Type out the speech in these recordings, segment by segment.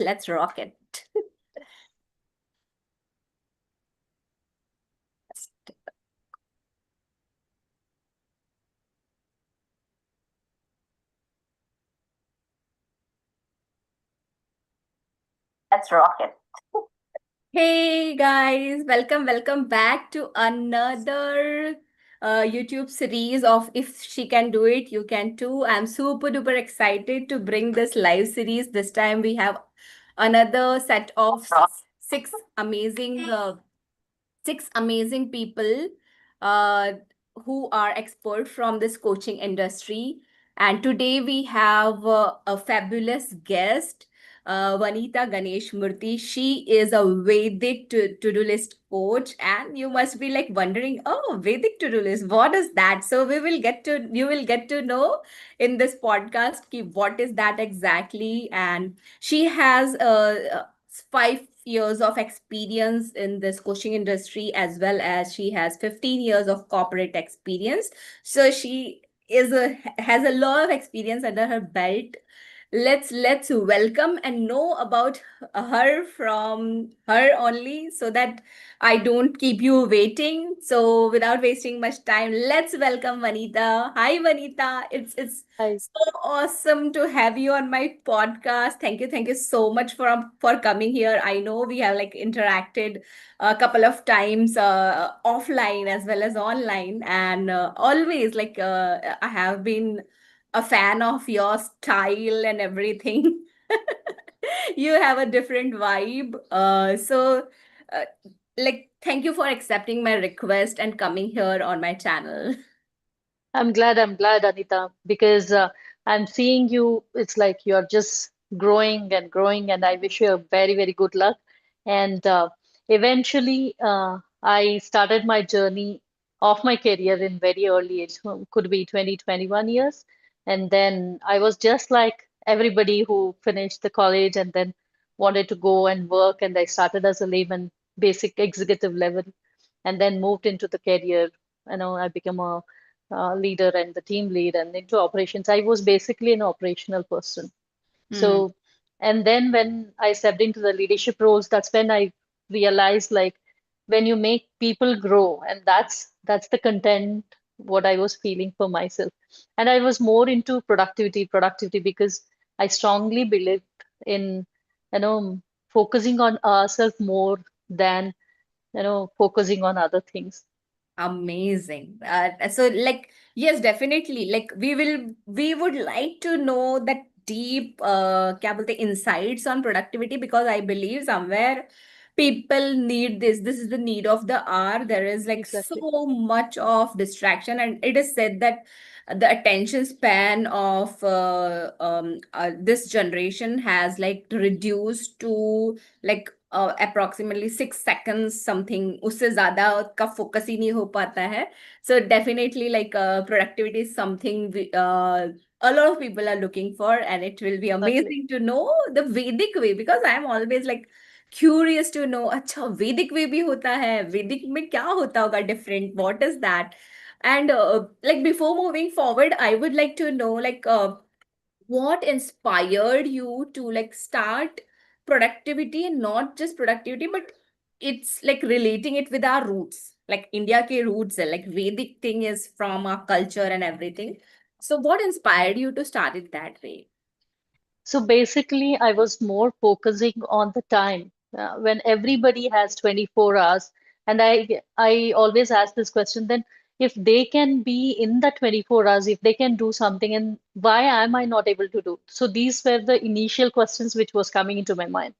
Let's rock it. Let's rock it. Hey guys, welcome back to another YouTube series of If She Can Do It, You Can Too. I'm super duper excited to bring this live series. This time we have another set of six amazing people uh, who are expert from this coaching industry. And today we have a fabulous guest, Vanitha Ganeshmurthy. She is a Vedic to-do list coach, and you must be like wondering, oh, Vedic to-do list, what is that? So you will get to know in this podcast what is that exactly. And she has 5 years of experience in this coaching industry, as well as she has 15 years of corporate experience. So she has a lot of experience under her belt. Let's welcome and know about her from her only, so that I don't keep you waiting. So without wasting much time, let's welcome Vanitha. Hi Vanitha. It's Hi. so awesome to have you on my podcast. Thank you so much for coming here. I know we have like interacted a couple of times offline as well as online, and always I have been a fan of your style and everything. You have a different vibe. Uh, thank you for accepting my request and coming here on my channel. I'm glad, Anita, because I'm seeing you. It's like you're just growing and growing, and I wish you a very, very good luck. And eventually, I started my journey of my career in very early age, could be 20, 21 years. And then I was just like everybody who finished the college and then wanted to go and work. And I started as a layman, basic executive level, and then moved into the career. I became a leader and the team lead and into operations. I was basically an operational person. Hmm. So, and then when I stepped into the leadership roles, that's when I realized like when you make people grow, and that's the content what I was feeling for myself. And I was more into productivity because I strongly believed in, you know, focusing on ourselves more than, focusing on other things. Amazing. Yes, definitely. We would like to know that deep, क्या बोलते हैं, insights on productivity, because I believe somewhere people need this. This is the need of the hour. There is like Exactly. so much of distraction, and it is said that the attention span of this generation has like reduced to like approximately 6 seconds something. उससे ज्यादा का focus ही नहीं हो पाता है. So definitely productivity is something a lot of people are looking for, and it will be Exactly. amazing to know the Vedic way, because I am always like curious to know, अच्छा Vedic way भी होता है, Vedic में क्या होता होगा different, what is that? And like before moving forward, I would like to know what inspired you to like start productivity, and not just productivity, but it's like relating it with our roots, like India ke roots hai, like Vedic thing is from our culture and everything. So what inspired you to start it that way? So basically, I was more focusing on the time when everybody has 24 hours. And I always ask this question, then if they can be in the 24 hours, if they can do something, and why am I not able to do? So these were the initial questions which was coming into my mind.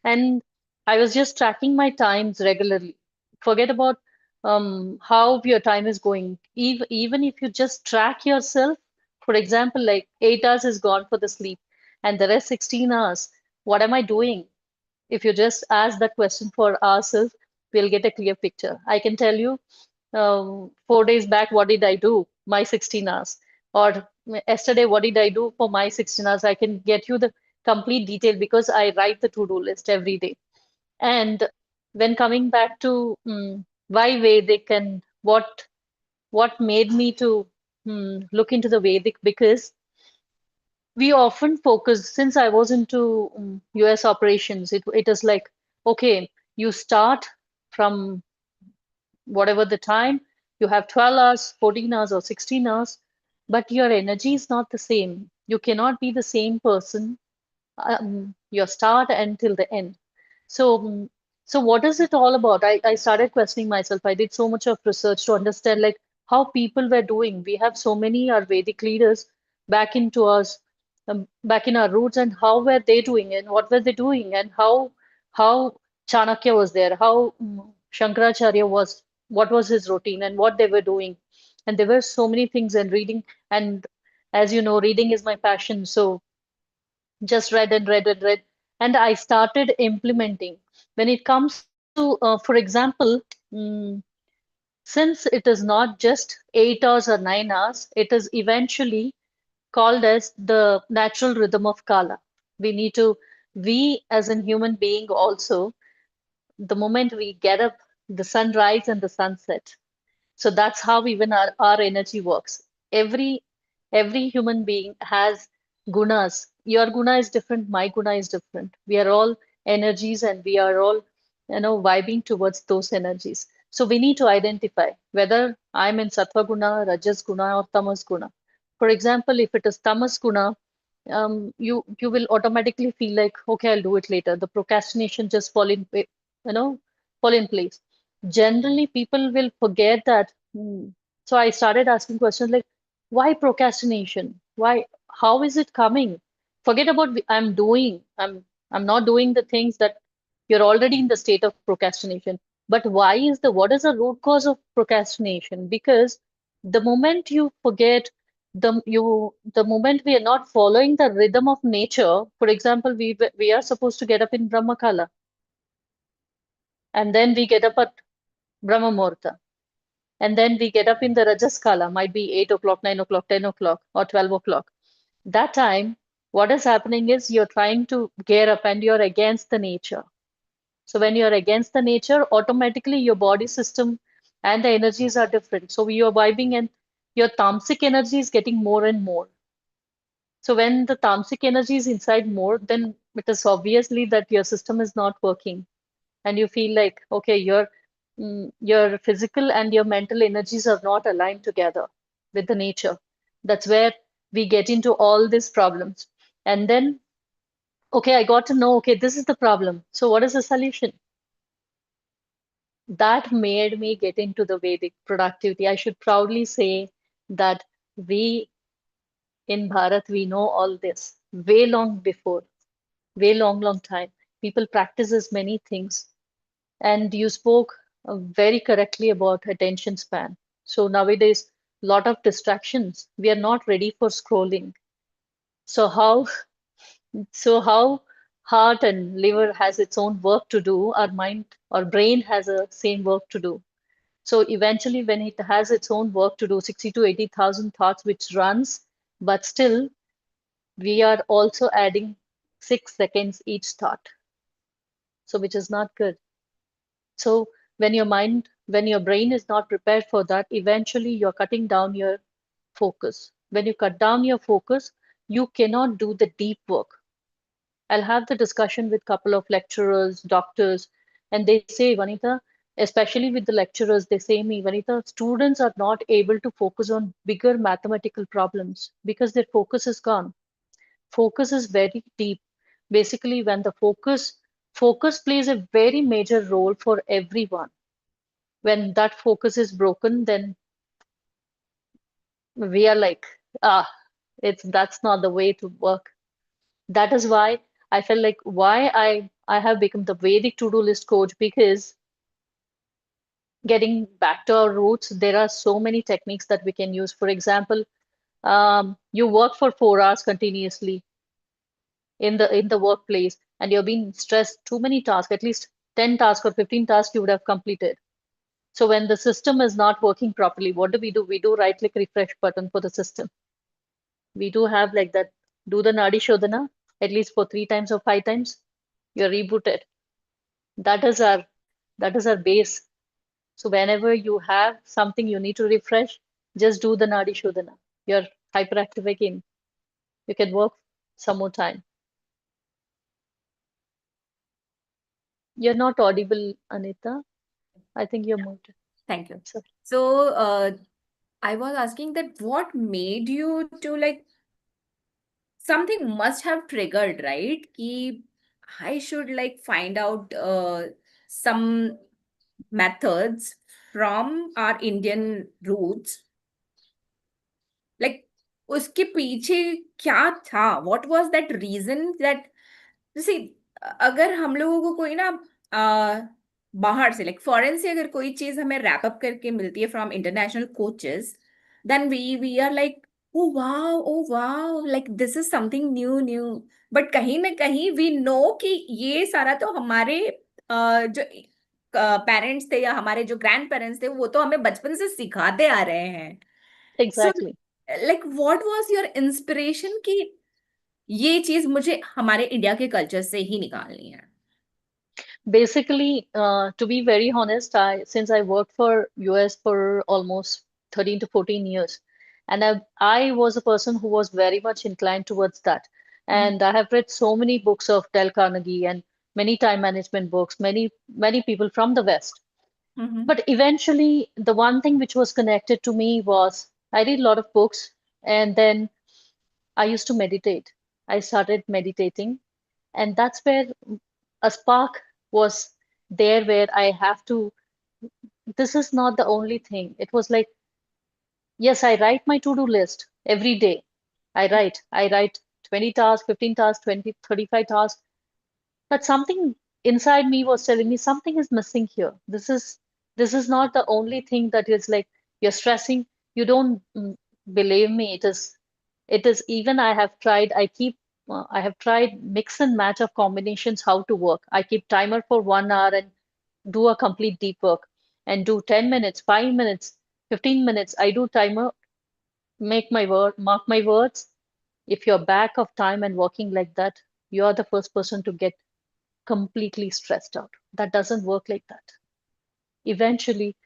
And I was just tracking my times regularly. Forget about how your time is going. Even if you just track yourself, for example, like 8 hours is gone for the sleep and the rest 16 hours, what am I doing? If you just ask that question for ourselves, we'll get a clear picture. I can tell you 4 days back, what did I do? My 16 hours. Or yesterday, what did I do for my 16 hours? I can get you the complete detail because I write the to-do list every day. And when coming back to why Vedic and what made me to look into the Vedic, because we often focus, since I was into US operations, it is like, okay, you start from whatever the time, you have 12 hours, 14 hours, or 16 hours, but your energy is not the same. You cannot be the same person your start until the end. So, so what is it all about? I started questioning myself. I did so much of research to understand like how people were doing. We have so many Ayurvedic leaders back into us, back in our roots, and how were they doing, and what were they doing, and how Chanakya was there, how Shankaracharya was, what was his routine, and what they were doing. And there were so many things and reading, and as you know, reading is my passion. So just read and read and read. And I started implementing. When it comes to, for example, mm, since it is not just 8 hours or 9 hours, it is eventually called as the natural rhythm of Kala. We need to, we as a human being also, the moment we get up, the sunrise and the sunset. So that's how even our energy works. Every every human being has gunas. Your guna is different, my guna is different. We are all energies and we are all, vibing towards those energies. So we need to identify whether I'm in sattva guna, rajas guna, or tamas guna. For example, if it is tamas guna, you will automatically feel like, okay, I'll do it later. The procrastination just fall in place. Generally, people will forget that. So I started asking questions like, why procrastination? Why? How is it coming? Forget about I'm doing. I'm not doing the things that you're already in the state of procrastination. But why is what is the root cause of procrastination? Because the moment you forget the moment we are not following the rhythm of nature, for example, we are supposed to get up in Brahmakala, and then we get up at Brahma Muhurta, and then we get up in the Rajaskala, might be 8 o'clock, 9 o'clock, 10 o'clock, or 12 o'clock. That time, what is happening is you're trying to gear up and you're against the nature. So when you're against the nature, automatically your body system and the energies are different. So you're vibing and your tamasic energy is getting more and more. So when the tamasic energy is inside more, then it is obviously that your system is not working, and you feel like, okay, your physical and your mental energies are not aligned together with the nature. That's where we get into all these problems. And then, okay, I got to know, okay, this is the problem. So what is the solution? That made me get into the Vedic productivity. I should proudly say that we in Bharat, we know all this way long before, way long time. People practices many things. And you spoke very correctly about attention span. So nowadays, a lot of distractions. We are not ready for scrolling. So how heart and liver has its own work to do, our mind or brain has a same work to do. So eventually, when it has its own work to do, 60 to 80,000 thoughts which runs, but still we are also adding 6 seconds each thought. So which is not good. So when your brain is not prepared for that, eventually you're cutting down your focus. When you cut down your focus, you cannot do the deep work. I'll have the discussion with couple of lecturers, doctors, and they say, Vanita, especially with the lecturers, they say me, Vanita, students are not able to focus on bigger mathematical problems because their focus is gone. Focus is very deep. Basically, when the focus plays a very major role for everyone. When that focus is broken, then we are like, ah, it's that's not the way to work. That is why I felt like why I have become the Vedic to-do list coach, because getting back to our roots, there are so many techniques that we can use. For example, you work for 4 hours continuously in the workplace, and you're being stressed too many tasks, at least 10 tasks or 15 tasks you would have completed. So when the system is not working properly, what do? We do right click refresh button for the system. We do have like that, do the Nadi Shodhana at least for 3 times or 5 times, you're rebooted. That is our that is our base. So whenever you have something you need to refresh, just do the Nadi Shodhana. You're hyperactive again. You can work. some more time. You're not audible, Anita. I think you're muted. Thank you. So So, I was asking that what made you to like something must have triggered, right? Ki I should like find out some methods from our Indian roots. Like उसके पीछे क्या था? What was that reason that जैसे अगर हम लोगों को कोई ना बाहर से लाइक फॉरेन से अगर कोई चीज हमें रैप अप करके मिलती है from international coaches then we are like oh wow like this is something new but कहीं ना कहीं वी नो कि ये सारा तो हमारे जो पेरेंट्स थे या हमारे जो ग्रैंड पेरेंट्स थे वो तो हमें बचपन से सिखाते आ रहे हैं सो exactly. Like what was your inspiration कि ये चीज मुझे हमारे इंडिया के कल्चर से ही निकालनी है Basically, to be very honest, since I worked for US for almost 13 to 14 years, and I was a person who was very much inclined towards that. Mhm, And I have read so many books of Dale Carnegie and many time management books, many people from the West. mhm, But eventually, the one thing which was connected to me was I read a lot of books, and then I used to meditate. I started meditating, and that's where a spark was there where I have to, this is not the only thing. It was like, yes, I write my to-do list every day. I write 20 tasks, 15 tasks, 20, 35 tasks. But something inside me was telling me something is missing here. This is not the only thing that is like you're stressing. You don't believe me. It is even I have tried mix and match of combinations how to work. I keep timer for 1 hour and do a complete deep work and do 10 minutes, 5 minutes, 15 minutes. I do timer, mark my words. If you're back of time and working like that, you're the first person to get completely stressed out. That doesn't work like that. Eventually,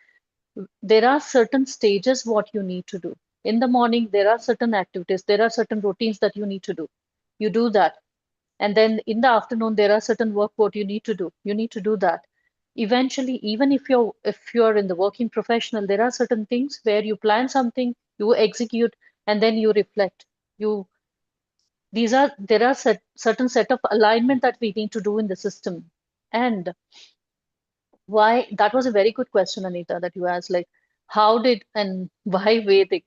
there are certain stages what you need to do. In the morning, there are certain activities, there are certain routines that you need to do. You do that. And then in the afternoon, there are certain work what you need to do. You need to do that. Eventually, even if you're in the working professional, there are certain things where you plan something, you execute, and then you reflect. You there are certain set of alignment that we need to do in the system. And why that was a very good question, Anita, that you asked, like how did and why Vedic?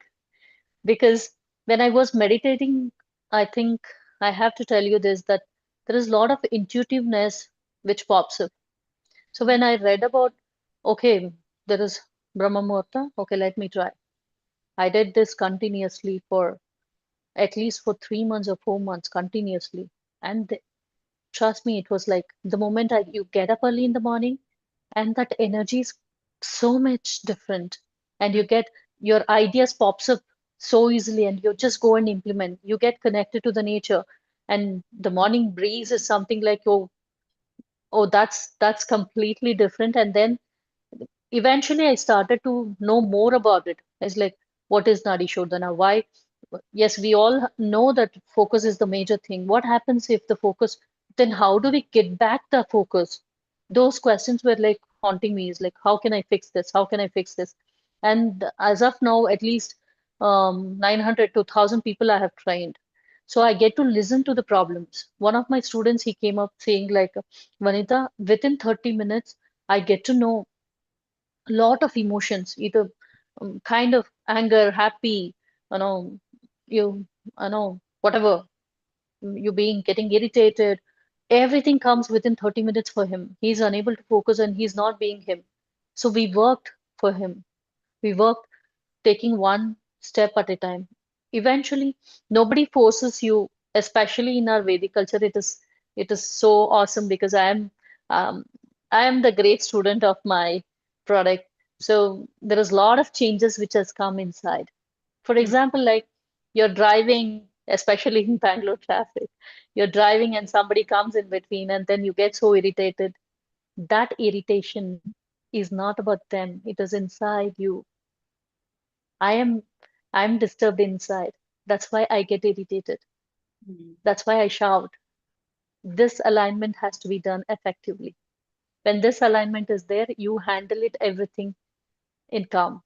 Because when I was meditating, I think I have to tell you this that there is a lot of intuitiveness which pops up. So when I read about, okay, there is Brahma Muhurta, okay, let me try. I did this continuously for at least for 3 months or 4 months continuously. And trust me, it was like the moment you get up early in the morning, and that energy is so much different, and you get your ideas pops up so easily, and you just go and implement. You get connected to the nature, and the morning breeze is something like, oh, that's completely different. And then eventually I started to know more about it. It's like, what is Nadi Shodhana? Why? Yes, we all know that focus is the major thing. What happens if the focus, then how do we get back the focus? Those questions were like haunting me. Is like, how can I fix this? How can I fix this? And as of now, at least 900 to 1,000 people I have trained. So I get to listen to the problems. One of my students, he came up saying like, Vanita, within 30 minutes, I get to know lot of emotions, either kind of anger, happy, you know, whatever, you being getting irritated, everything comes within 30 minutes for him. He's unable to focus and he's not being him. So we worked for him. We worked taking one step at a time. Eventually, nobody forces you, especially in our Vedic culture. It is so awesome because um, I am the great student of my product. So there is a lot of changes which has come inside. For mhm. example, like you're driving, especially in Bangalore traffic, you're driving and somebody comes in between, and then you get so irritated. That irritation is not about them, it is inside you. I am I'm disturbed inside. That's why I get irritated. Hmm. That's why I shout. This alignment has to be done effectively. When this alignment is there, you handle it everything in calm.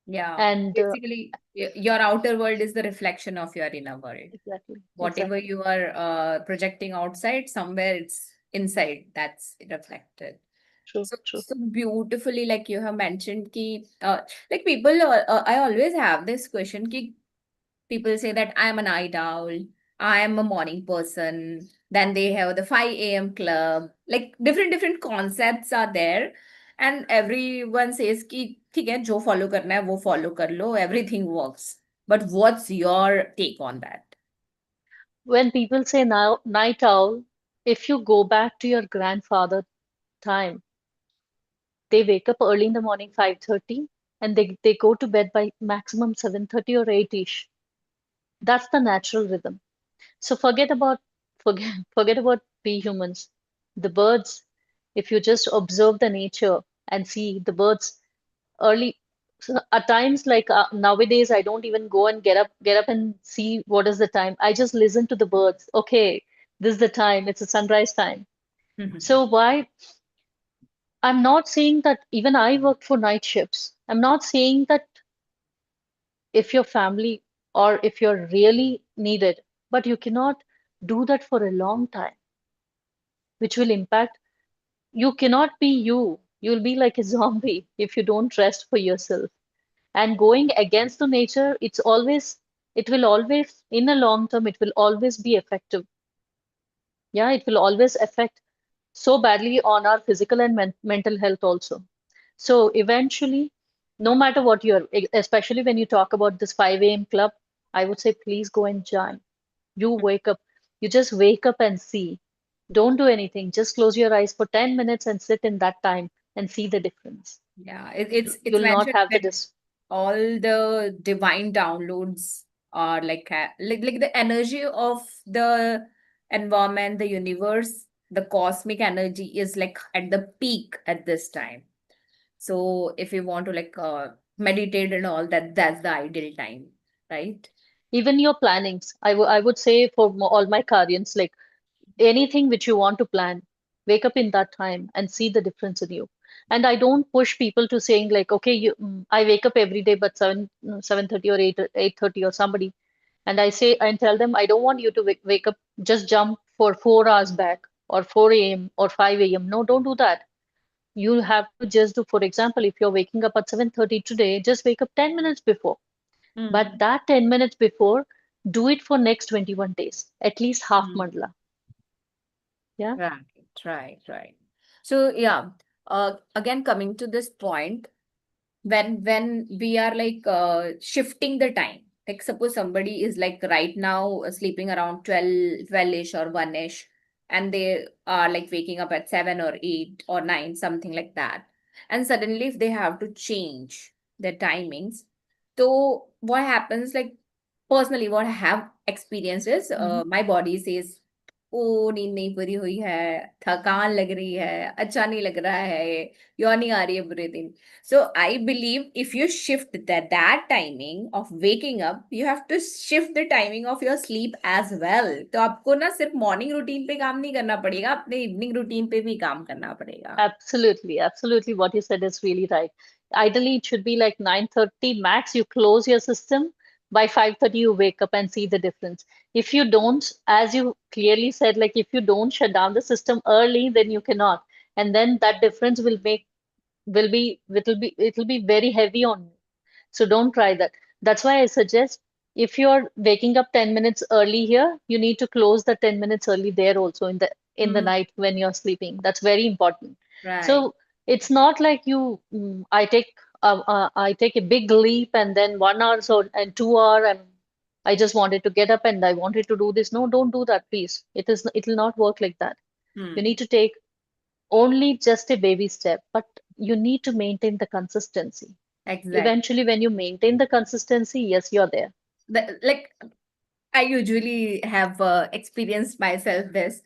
Yeah. And Basically, your outer world is the reflection of your inner world. exactly, Whatever exactly. you are projecting outside, somewhere it's inside that's reflected. True, So, true. so beautifully, like you have mentioned, ki, like people, I always have this question, ki people say that I am a night owl, I am a morning person. Then they have the 5 a.m. club. Like different concepts are there. And everyone says कि ठीक है जो follow करना है वो follow कर लो, everything works. But what's your take on that? When people say now night owl, if you go back to your grandfather time, they wake up early in the morning, 5:30, and they go to bed by maximum 7:30 or 8ish. That's the natural rhythm. So forget about we humans. The birds, if you just observe the nature and see the birds early, so at times like nowadays I don't even go and get up and see what is the time. I just listen to the birds. Okay, this is the time. It's a sunrise time. So why I'm not saying that even I work for night shifts. I'm not saying that if your family or if you're really needed, but you cannot do that for a long time, which will impact. You cannot be you. You'll be like a zombie if you don't rest for yourself. And going against the nature, it will always, in the long term, it will always be effective. Yeah, it will always affect so badly on our physical and mental health also. So eventually, no matter what you're, especially when you talk about this 5 a.m. club, I would say please go and join. You wake up, you just wake up and see. Don't do anything. Just close your eyes for 10 minutes and sit in that time and see the difference. Yeah, it's You'll not mentioned have the that dis. all the divine downloads are like like the energy of the environment, the universe, the cosmic energy is like at the peak at this time. So if you want to like meditate and all that, that's the ideal time, right? Even your plannings, I would say for all my clients, like anything which you want to plan, wake up in that time and see the difference in you. And I don't push people to saying like, okay, I wake up every day, but 7:30 or 8:30 or somebody, and I say and tell them I don't want you to wake up, just jump for 4 hours back or 4 a.m. or 5 a.m. No, don't do that. You have to just do, for example, if you're waking up at 7:30 today, just wake up 10 minutes before. But Mm. that 10 minutes before, do it for next 21 days, at least half Mm. mandala. Yeah. Right, right. So yeah, again coming to this point, when we are like shifting the time, like suppose somebody is like right now sleeping around 12 ish or 1ish, and they are like waking up at 7 or 8 or 9, something like that, and suddenly if they have to change their timings, so what happens, like personally what I have experienced is Mhm. my body says ओ नींद नहीं पूरी हुई है, थकान लग रही है, अच्छा नहीं लग रहा है, यों नहीं आ रही है पूरे दिन. So I believe if you shift that timing of waking up, you have to shift the timing of your sleep as well. तो आपको ना सिर्फ मॉर्निंग रूटीन पे काम नहीं करना पड़ेगा, अपने इवनिंग रूटीन पे भी काम करना पड़ेगा. Absolutely, absolutely. What you said is really right. Ideally, it should be like 9:30 max. You close your system. By 5:30, you wake up and see the difference. If you don't, as you clearly said, like if you don't shut down the system early, then you cannot. And then that difference it'll be very heavy on you. So don't try that. That's why I suggest if you're waking up 10 minutes early here, you need to close the 10 minutes early there also in the Hmm. night when you're sleeping. That's very important. Right. So it's not like I take a big leap and then 1 hour and 2 hour and I just wanted to get up and I wanted to do this. No, don't do that, please. It'll not work like that. You Hmm. need to take only just a baby step, but you need to maintain the consistency. Exactly. Eventually, when you maintain the consistency, yes, you're there. Like I usually have experienced myself this.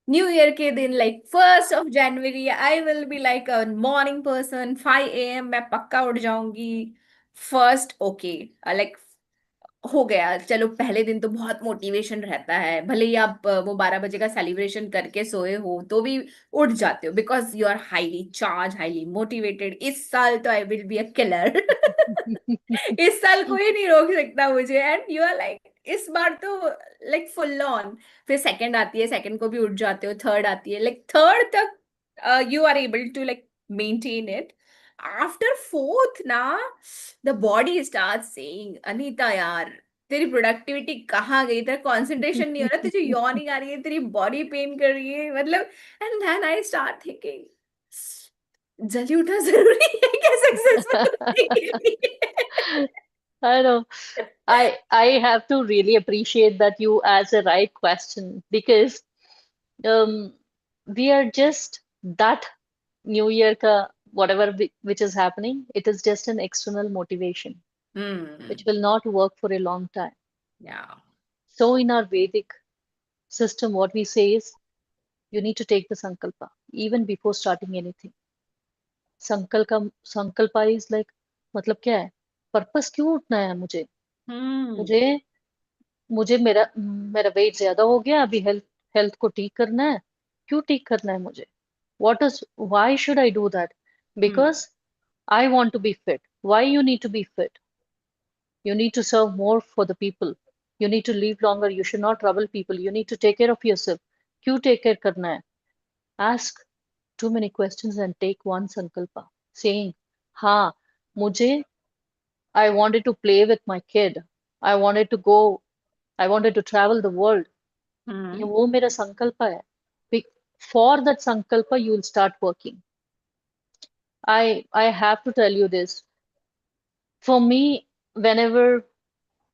New Year के दिन like 1st of January I will be like a morning person, 5 a.m. मैं पक्का उठ जाऊंगी. First okay, like हो गया, चलो पहले दिन तो बहुत मोटिवेशन रहता है, भले ही आप वो 12 बजे का सेलिब्रेशन करके सोए हो तो भी उठ जाते हो, because you are highly charged, highly motivated. इस साल तो I will be a killer. इस साल कोई नहीं रोक सकता मुझे, एंड यू आर लाइक इस बार तो लाइक फुल ऑन। फिर सेकंड आती है, सेकंड को भी उठ जाते हो, थर्ड आती है, लाइक थर्ड तक you are able to like maintain it. After fourth ना, the body start saying, Anita यार तेरी प्रोडक्टिविटी कहाँ गई, तेरा कंसंट्रेशन नहीं हो रहा, तुझे यॉर्निंग आ रही है, तेरी बॉडी पेन कर रही है, मतलब। And then I start thinking, जल्दी उठना जरूरी है क्या सक्सेसफुल होने के लिए? I know. I have to really appreciate that you asked the right question because um, we are just that New Year ka whatever which is happening, it is just an external motivation which Hmm. will not work for a long time. Yeah. So in our Vedic system, what we say is you need to take the sankalpa even before starting anything. संकल्पा is like मतलब क्या है, purpose क्यों उठना है मुझे, Hmm. मुझे मुझे मेरा वेट ज्यादा हो गया, अभी हेल्थ हेल्थ को ठीक करना है, क्यों ठीक करना है मुझे, what is why should I do that, Hmm. Because I want to be fit, why you need to be fit, you need to serve more for the people, you need to live longer, you should not trouble people, you need to take care of yourself, क्यों take care करना है, ask too many questions and take one sankalpa saying हाँ मुझे I wanted to play with my kid, I wanted to go, I wanted to travel the world, ये Hmm. वो मेरा संकल्प है. For that sankalpa you will start working. I have to tell you this, for me, whenever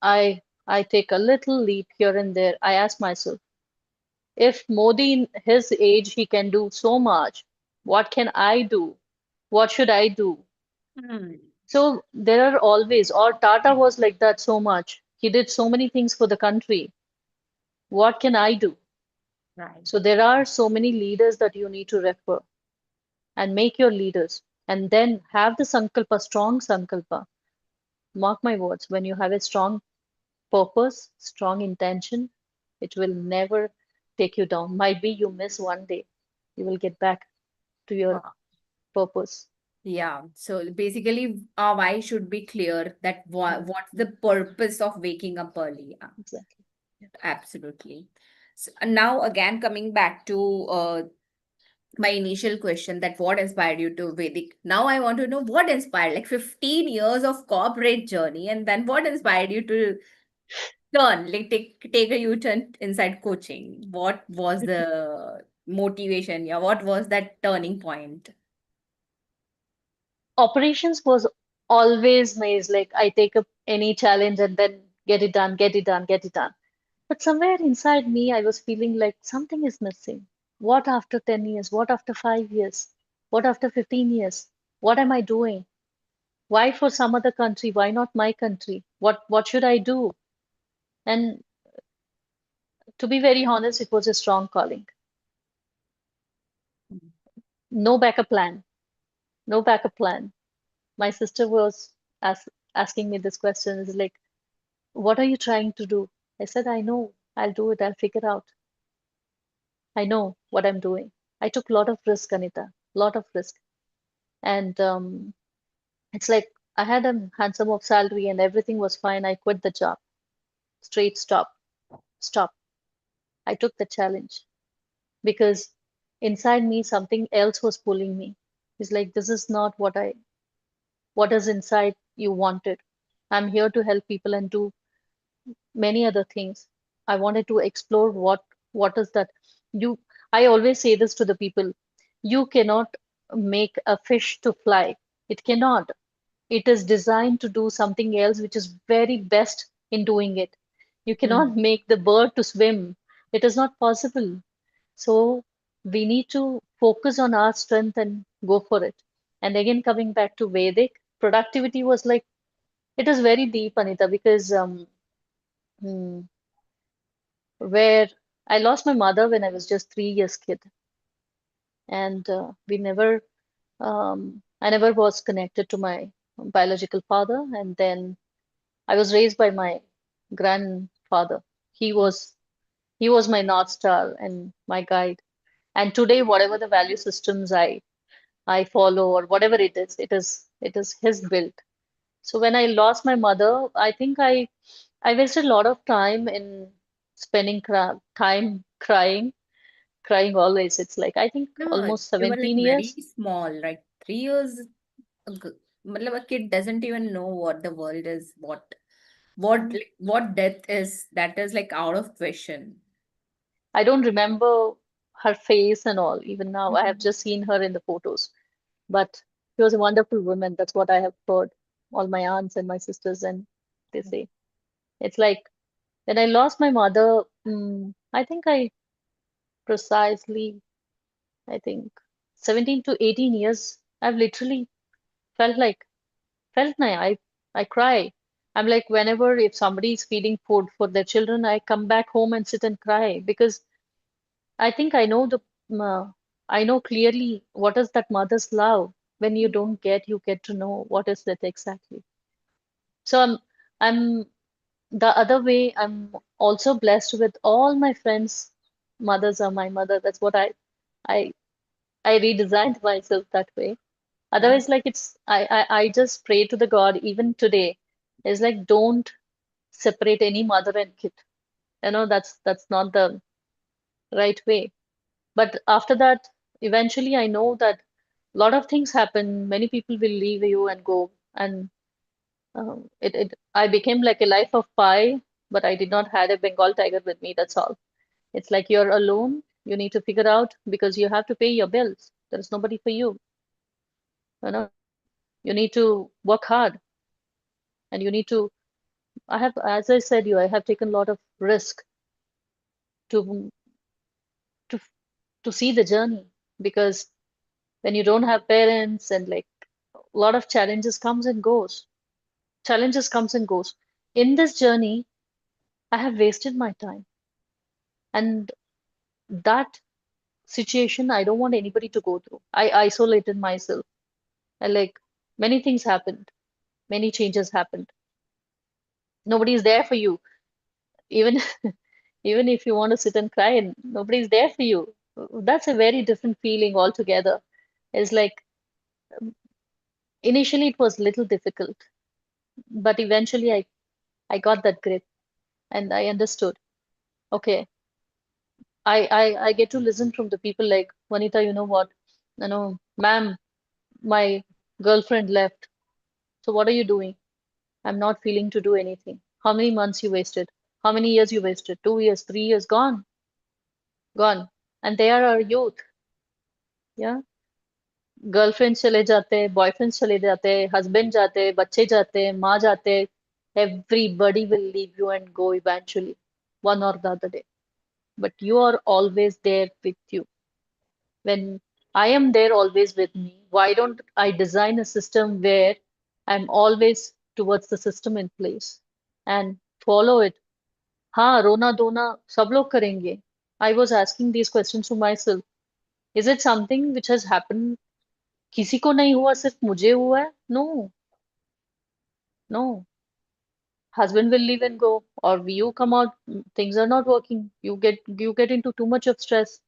I take a little leap here and there, I ask myself, if Modi in his age he can do so much, what can I do? What should I do? Hmm. So there are always, or Tata was like that so much. He did so many things for the country. What can I do? Right. So there are so many leaders that you need to refer and make your leaders. And then have the sankalpa, strong sankalpa. Mark my words, when you have a strong purpose, strong intention, it will never take you down. Might be you miss one day, you will get back to your Wow. purpose. Yeah. So basically, our why should be clear, that what's the purpose of waking up early. Yeah, Exactly. Yeah. absolutely. So now again, coming back to my initial question, that what inspired you to Vedic. Now I want to know what inspired, like 15 years of corporate journey, and then what inspired you to turn, like take a U-turn inside coaching. What was the motivation? Yeah, what was that turning point? Operations was always nice. Like I take up any challenge and then get it done, get it done, get it done. But somewhere inside me, I was feeling like something is missing. What after 10 years? What after 5 years? What after 15 years? What am I doing? Why for some other country? Why not my country? What should I do? And to be very honest, it was a strong calling. No backup plan. No backup plan. My sister was asking me this question. Is like, what are you trying to do? I said, I know. I'll do it. I'll figure out. I know what I'm doing. I took a lot of risk, Anita. Lot of risk. And it's like I had a handsome of salary and everything was fine. I quit the job. Straight stop. Stop. I took the challenge because inside me something else was pulling me. It's like this is not what is inside you wanted. I'm here to help people and do many other things. I wanted to explore what is that. You I always say this to the people. You cannot make a fish to fly. It cannot. It is designed to do something else which is very best in doing it. You cannot Hmm. make the bird to swim. It is not possible. So we need to focus on our strength and go for it. And again, coming back to Vedic, productivity was like, it is very deep, Anita, because hmm, where I lost my mother when I was just 3 years kid, and I never was connected to my biological father, and then I was raised by my grandfather. He was he was my North Star and my guide. And today, whatever the value systems I follow or whatever it is his built. So when I lost my mother, I think I wasted a lot of time in spending time crying always. It's like I think No, almost you were like 17 very years. small, like 3 years. मतलब a kid doesn't even know what the world is, what death is. That is like out of question. I don't remember her face and all. Even now, I have Mhm. just seen her in the photos. But she was a wonderful woman. That's what I have heard. All my aunts and my sisters, and they say it's like when I lost my mother. I think precisely, I think 17 to 18 years. I've literally felt like felt na I cry. I'm like whenever if somebody is feeding food for their children, I come back home and sit and cry because I think uh, I know clearly what is that mother's love. When you get to know what is that exactly. So I'm the other way. I'm also blessed with all my friends. Mothers are my mother. That's what I I redesigned myself that way. Yeah. Otherwise, like I just pray to the God even today. It's like don't separate any mother and kid. That's not the right way. But after that, eventually I know that a lot of things happen. Many people will leave you and go. And it I became like a life of pi, but I did not had a Bengal tiger with me. That's all. It's like you're alone. You need to figure out because you have to pay your bills. There is nobody for you. You know, you need to work hard and you need to. I have, as I said, I have taken a lot of risk to to to see the journey because when you don't have parents and like a lot of challenges comes and goes in this journey. I have wasted my time, and that situation I don't want anybody to go through. I isolated myself, and like many things happened, many changes happened. Nobody is there for you, even even if you want to sit and cry, and nobody's there for you. That's a very different feeling altogether. It's like initially it was little difficult, but eventually I got that grip and I understood. Okay, I get to listen from the people like, Vanita, you know what? Ma'am, my girlfriend left. So what are you doing? I'm not feeling to do anything. How many months you wasted? How many years you wasted? 2 years, 3 years, gone, gone. And they are our youth. Yeah. Girlfriend चले जाते हैं, boyfriend चले जाते हैं, husband जाते हैं, बच्चे जाते हैं, माँ जाते हैं. Everybody will leave you and go eventually, one or the other day. But you are always there with you. When I am there always with me, why don't I design a system where I'm always towards the system in place and follow it? हाँ, रोना धोना सब लोग करेंगे. I was asking these questions to myself. Is it something which has happened? किसी को नहीं हुआ, सिर्फ मुझे हुआ है? No, no. Husband will leave and go, or you come out, things are not working. You get into too much of stress.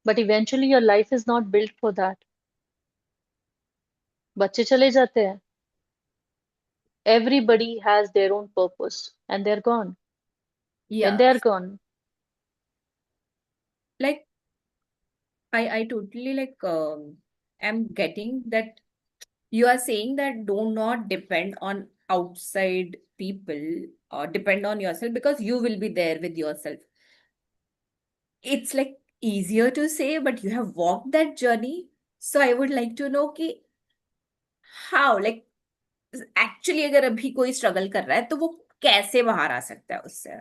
But eventually your life is not built for that. बच्चे चले जाते हैं. Everybody has their own purpose and they're gone. When Yeah. they're gone, Like I totally like am getting that you are saying that do not depend on outside people or depend on yourself because you will be there with yourself. It's like easier to say, but you have walked that journey. So I would like to know कि how like actually अगर अभी कोई struggle कर रहा है तो वो कैसे बाहर आ सकता है उससे.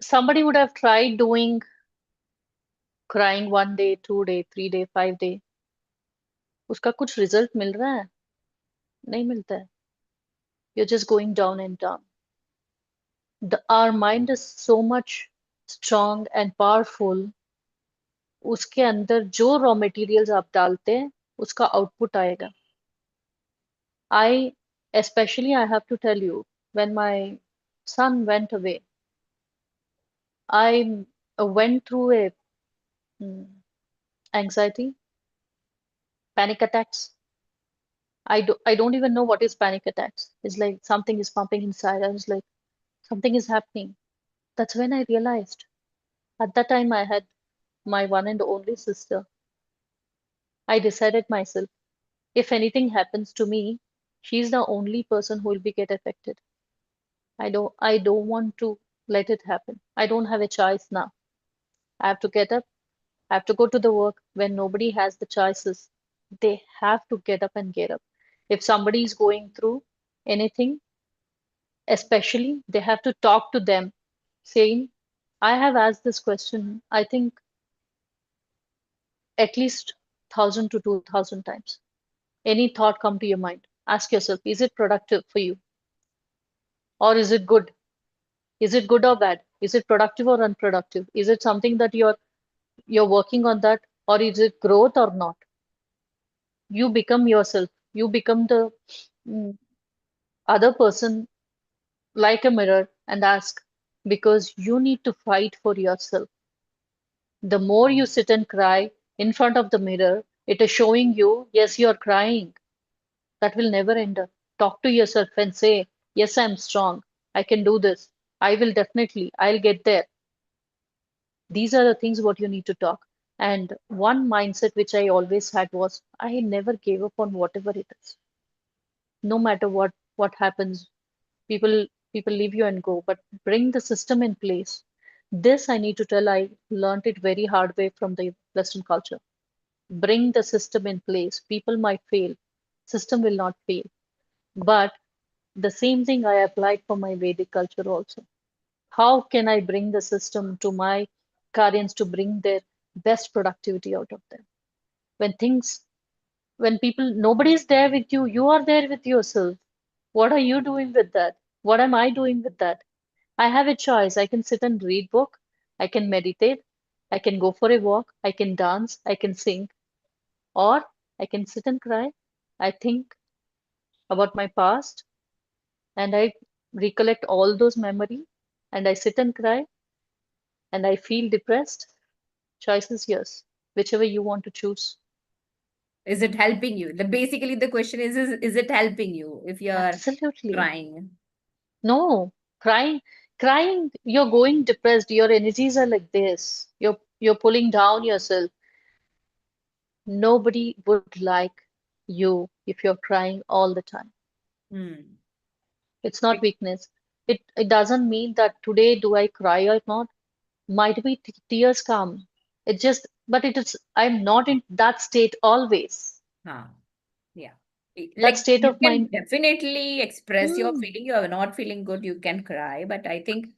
somebody would have tried doing crying 1 day, 2 day, 3 day, 5 day. उसका कुछ रिजल्ट मिल रहा है? नहीं मिलता है. You're just going down and down. Our mind is so much strong and powerful. उसके अंदर जो रॉ मटेरियल्स आप डालते हैं उसका आउटपुट आएगा. I especially I have to tell you. when my son went away, I went through a mm, anxiety, panic attacks. I don't even know what is panic attacks. It's like something is pumping inside. I was like, something is happening. That's when I realized. At that time, I had my one and only sister. I decided myself, if anything happens to me, she's the only person who will be get affected. I don't want to let it happen. I don't have a choice now. I have to get up. I have to go to the work when nobody has the choices. They have to get up and get up. If somebody is going through anything, especially, they have to talk to them, saying, I have asked this question, I think at least 1,000 to 2,000 times. Any thought come to your mind? Ask yourself, is it productive for you? Or is it good? Is it good or bad? Is it productive or unproductive? Is it something that you're working on that, or is it growth or not? You become yourself. You become the mm, other person like a mirror and ask, because you need to fight for yourself. The more you sit and cry in front of the mirror, it is showing you, yes, you're crying. That will never end up. Talk to yourself and say, yes, I'm strong. I can do this. I will definitely, I'll get there. These are the things what you need to talk. And one mindset which I always had was I never gave up on whatever it is. No matter what happens, people people leave you and go, but bring the system in place. This I need to tell, I learned it very hard way from the Western culture. Bring the system in place. People might fail, system will not fail. But the same thing I applied for my Vedic culture also. How can I bring the system to my Karyans to bring their best productivity out of them? When things, when people, nobody is there with you, you are there with yourself. What are you doing with that? What am I doing with that? I have a choice. I can sit and read book. I can meditate. I can go for a walk. I can dance. I can sing. Or I can sit and cry. I think about my past and I recollect all those memories and I sit and cry and I feel depressed. Choice is yours, whichever you want to choose. Is it helping you? Basically the question is it helping you if you're Absolutely. crying? No, crying, crying, you're going depressed. Your energies are like this. You're pulling down yourself. Nobody would like you if you're crying all the time. Hmm. It's not weakness. It doesn't mean that today do I cry or not. Might be tears come. It just, but it is, I'm not in that state always. Huh. Yeah. That Like state you of can mind, definitely express your hmm, feeling. You are not feeling good, you can cry, but I think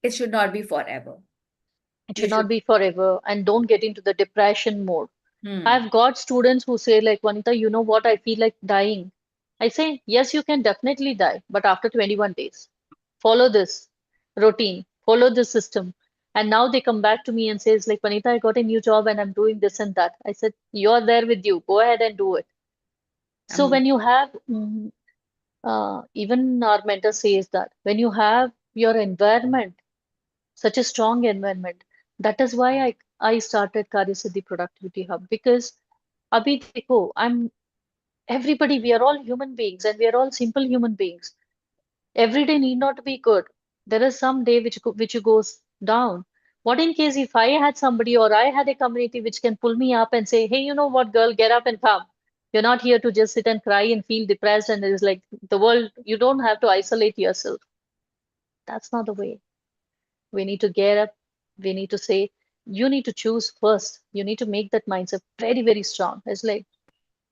it should not be forever. it You should should. not be forever, and don't get into the depression mode. Hmm. I've got students who say, like, Vanita, you know what? I feel like dying. I say, yes, you can definitely die, but after 21 days. Follow this routine, follow this system. And now they come back to me and says, like, Vanita, I got a new job and I'm doing this and that. I said, you're there with you. Go ahead and do it. So Um, when you have, even our mentor says that when you have your environment, such a strong environment, that is why I started Karya Siddhi Productivity Hub because Abhi dekho, everybody, we are all human beings and we are all simple human beings. Every day need not be good. There is some day which goes down. What in case if I had somebody or I had a community which can pull me up and say, hey, you know what, girl, get up and come. You're not here to just sit and cry and feel depressed and it is like the world, you don't have to isolate yourself. That's not the way. We need to get up. We need to say, you need to choose first. You need to make that mindset very, very strong. It's like,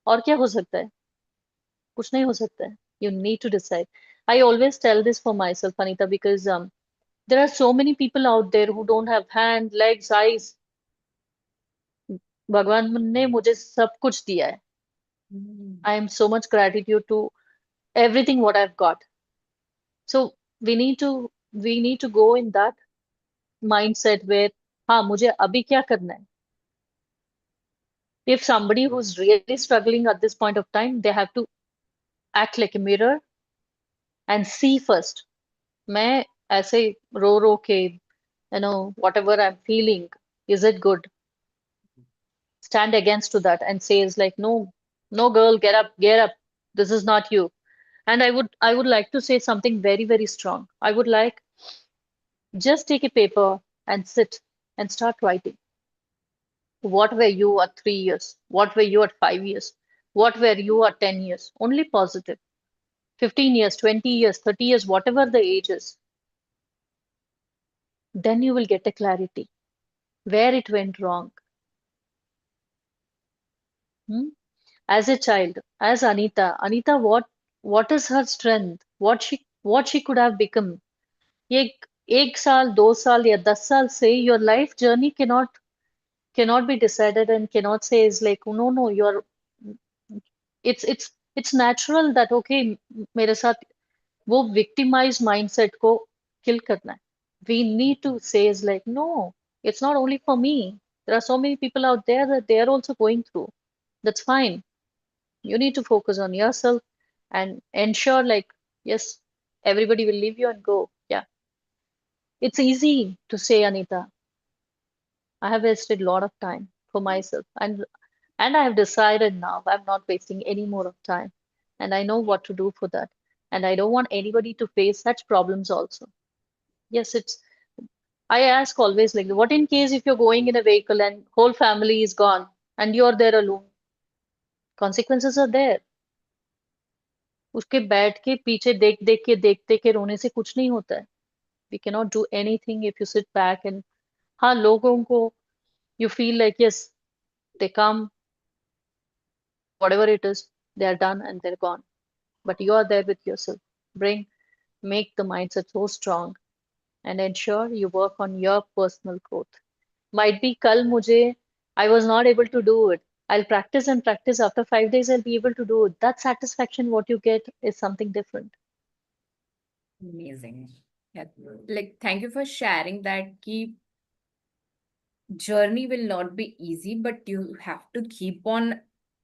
और क्या हो सकता है? कुछ नहीं हो सकता है. You need to decide. I always tell this for myself, Anita, because there are so many people out there who don't have hand, legs, eyes. भगवान ने मुझे सब कुछ दिया है. hmm. I am so much gratitude to everything what I've got. So we need to go in that mindset where हाँ मुझे अभी क्या करना है. If somebody who's really struggling at this point of time, they have to act like a mirror and see first. मैं ऐसे रो रो के, whatever I'm feeling, is it good? Stand against to that and says like, no, no girl, get up. This is not you. And I would like to say something very, very strong. I would like, just take a paper and sit and start writing. What were you at 3 years? What were you at 5 years? What were you at 10 years? Only positive. 15 years, 20 years, 30 years, whatever the age is. Then you will get a clarity where it went wrong. Hmm? As a child, as Anita, what is her strength? What she could have become? ये एक साल, 2 साल या 10 साल से your life journey cannot be decided and cannot say is like, no, no, you're it's natural that okay, मेरे साथ वो victimized mindset को kill करना है. We need to say is like, no, it's not only for me. There are so many people out there that they are also going through. That's fine. You need to focus on yourself and ensure like, yes, everybody will leave you and go. Yeah. It's easy to say, Anita. I have wasted a lot of time for myself, and I have decided now I'm not wasting any more of time. And I know what to do for that. And I don't want anybody to face such problems also. Yes, I ask always like, what in case if you're going in a vehicle and whole family is gone and you're there alone? Consequences are there. उसके बैठ के पीछे देख के रोने से कुछ नहीं होता है. We cannot do anything if you sit back and हाँ लोगों को you feel like yes, they come, whatever it is, they are done and they're gone. But you are there with yourself. Make the mindset so strong and ensure you work on your personal growth. Might be kal mujhe, I was not able to do it. I'll practice and practice. After 5 days, I'll be able to do it. That satisfaction, what you get, is something different. Amazing. Yeah. Like, thank you for sharing that. Ki journey will not be easy, but you have to keep on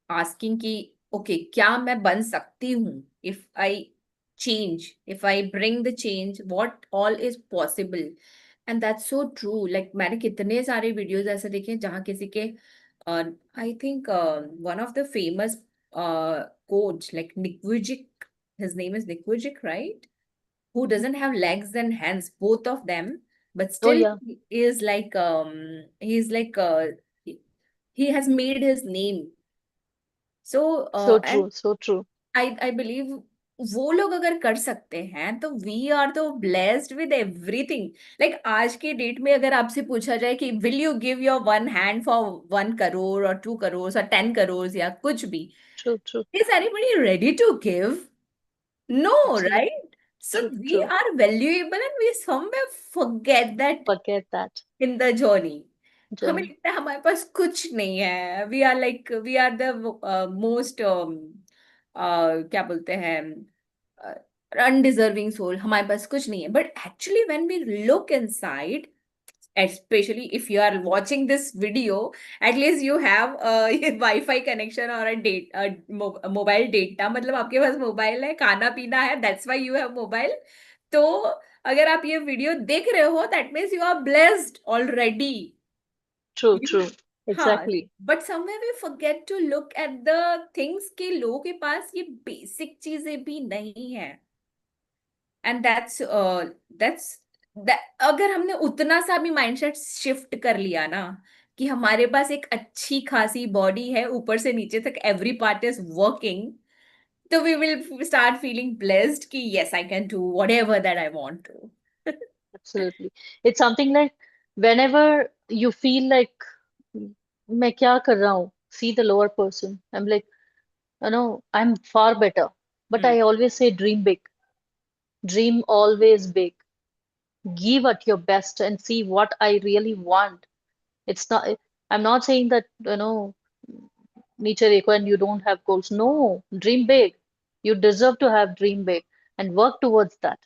asking कि okay, क्या मैं बन सकती हूँ? If I change, if I bring the change, what all is possible? And that's so true. Like मैंने कितने सारे videos ऐसे देखे हैं जहाँ किसी के I think one of the famous coach like Nick Vujicic, his name is Nick Vujicic, right? Who Mhm. doesn't have legs and hands, both of them, but Oh, still yeah. he is like he's like he has made his name. So So and true. So true. I believe वो लोग अगर कर सकते हैं तो we are तो blessed with everything. Like आज के डेट में अगर आपसे पूछा जाए कि will you give your one hand for 1 crore और 2 करोड़ और 10 करोड़ या कुछ भी, True. True. Is anybody ready to give? No, Absolutely. right? So True. we True. are valuable and we somewhere forget that Forget that in the journey. हमें journey. लगता है हमारे पास कुछ नहीं है. We are like we are the most क्या बोलते हैं undeserving soul. हमारे पास कुछ नहीं है. But actually when we look inside, especially if you are watching this video, at least you have a Wi-Fi connection or a mobile data. मतलब आपके पास mobile है, खाना पीना है, that's why you have mobile. तो अगर आप ये वीडियो देख रहे हो, that means you are blessed already. True. You, True. हाँ. Exactly. But somewhere we forget to look at the things कि लोगों के पास ये बेसिक चीजें भी नहीं है. एंड दैट्स अगर हमने उतना सा भी माइंडसेट शिफ्ट कर लिया ना कि हमारे पास एक अच्छी खासी बॉडी है ऊपर से नीचे तक एवरी पार्ट इज वर्किंग, तो we will start feeling blessed कि yes I can do whatever that I want to. Absolutely. It's something like whenever you feel like मैं क्या कर रहा हूँ, see the lower person. I'm like, I'm far better. But I always say dream big. Dream always big. Give at your best and see what I really want. It's not, I'm not saying that, nature equal and you don't have goals. No, dream big. You deserve to have dream big and work towards that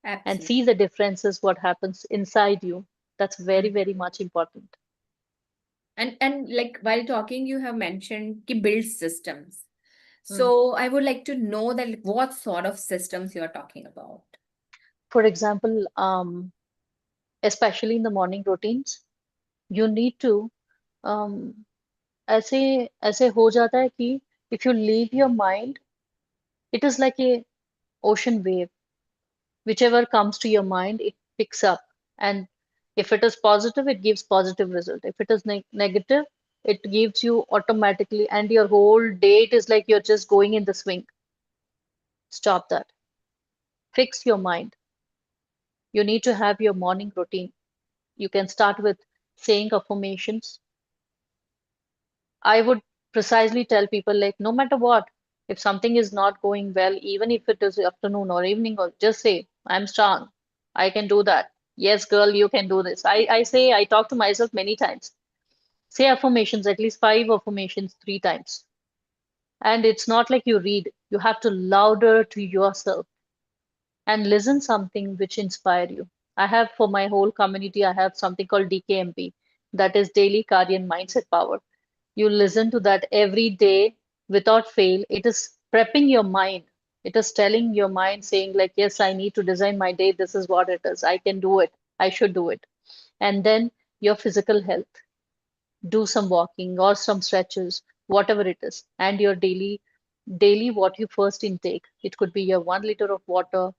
and Absolutely. see the differences, what happens inside you. That's very, very much important. And like while talking you have mentioned कि build systems. Mm. So I would like to know that what sort of systems you're talking about. For example, especially in the morning routines, you need to um, ऐसे ऐसे हो जाता है कि if you leave your mind, it is like a ocean wave. Whichever comes to your mind, it picks up. And if it is positive, it gives positive result. If it is negative, it gives you automatically, and your whole day, it is like you're just going in the swing. Stop that. Fix your mind. You need to have your morning routine. You can start with saying affirmations. I would precisely tell people like no matter what, if something is not going well, even if it is afternoon or evening, or just say, I'm strong. I can do that. Yes, girl, you can do this. I say, I talk to myself many times. Say affirmations, at least 5 affirmations 3 times. And it's not like you read, you have to louder to yourself and listen something which inspire you. I have for my whole community, I have something called DKMP, that is Daily Karyan Mindset Power. You listen to that every day without fail. It is prepping your mind. It is telling your mind, saying, like, yes, I need to design my day. This is what it is. I can do it. I should do it. And then your physical health. Do some walking or some stretches, whatever it is. And your daily what you first intake. It could be your 1 liter of water.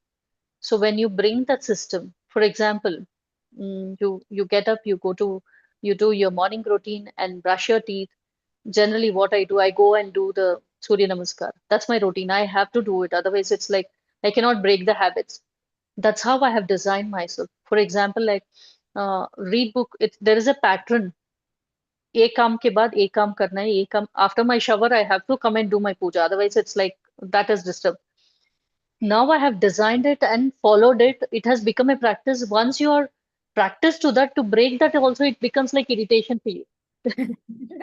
So when you bring that system, for example, you get up, you do your morning routine and brush your teeth. Generally what I do, I go and do the Surya Namaskar. That's my routine. I have to do it. Otherwise, it's like I cannot break the habits. That's how I have designed myself. For example, like read book. There is a pattern. एक काम के बाद एक काम करना है. एक काम after my shower, I have to come and do my puja. Otherwise, it's like that is disturbed. Now I have designed it and followed it. It has become a practice. Once you are practiced to that, to break that also, it becomes like irritation for you.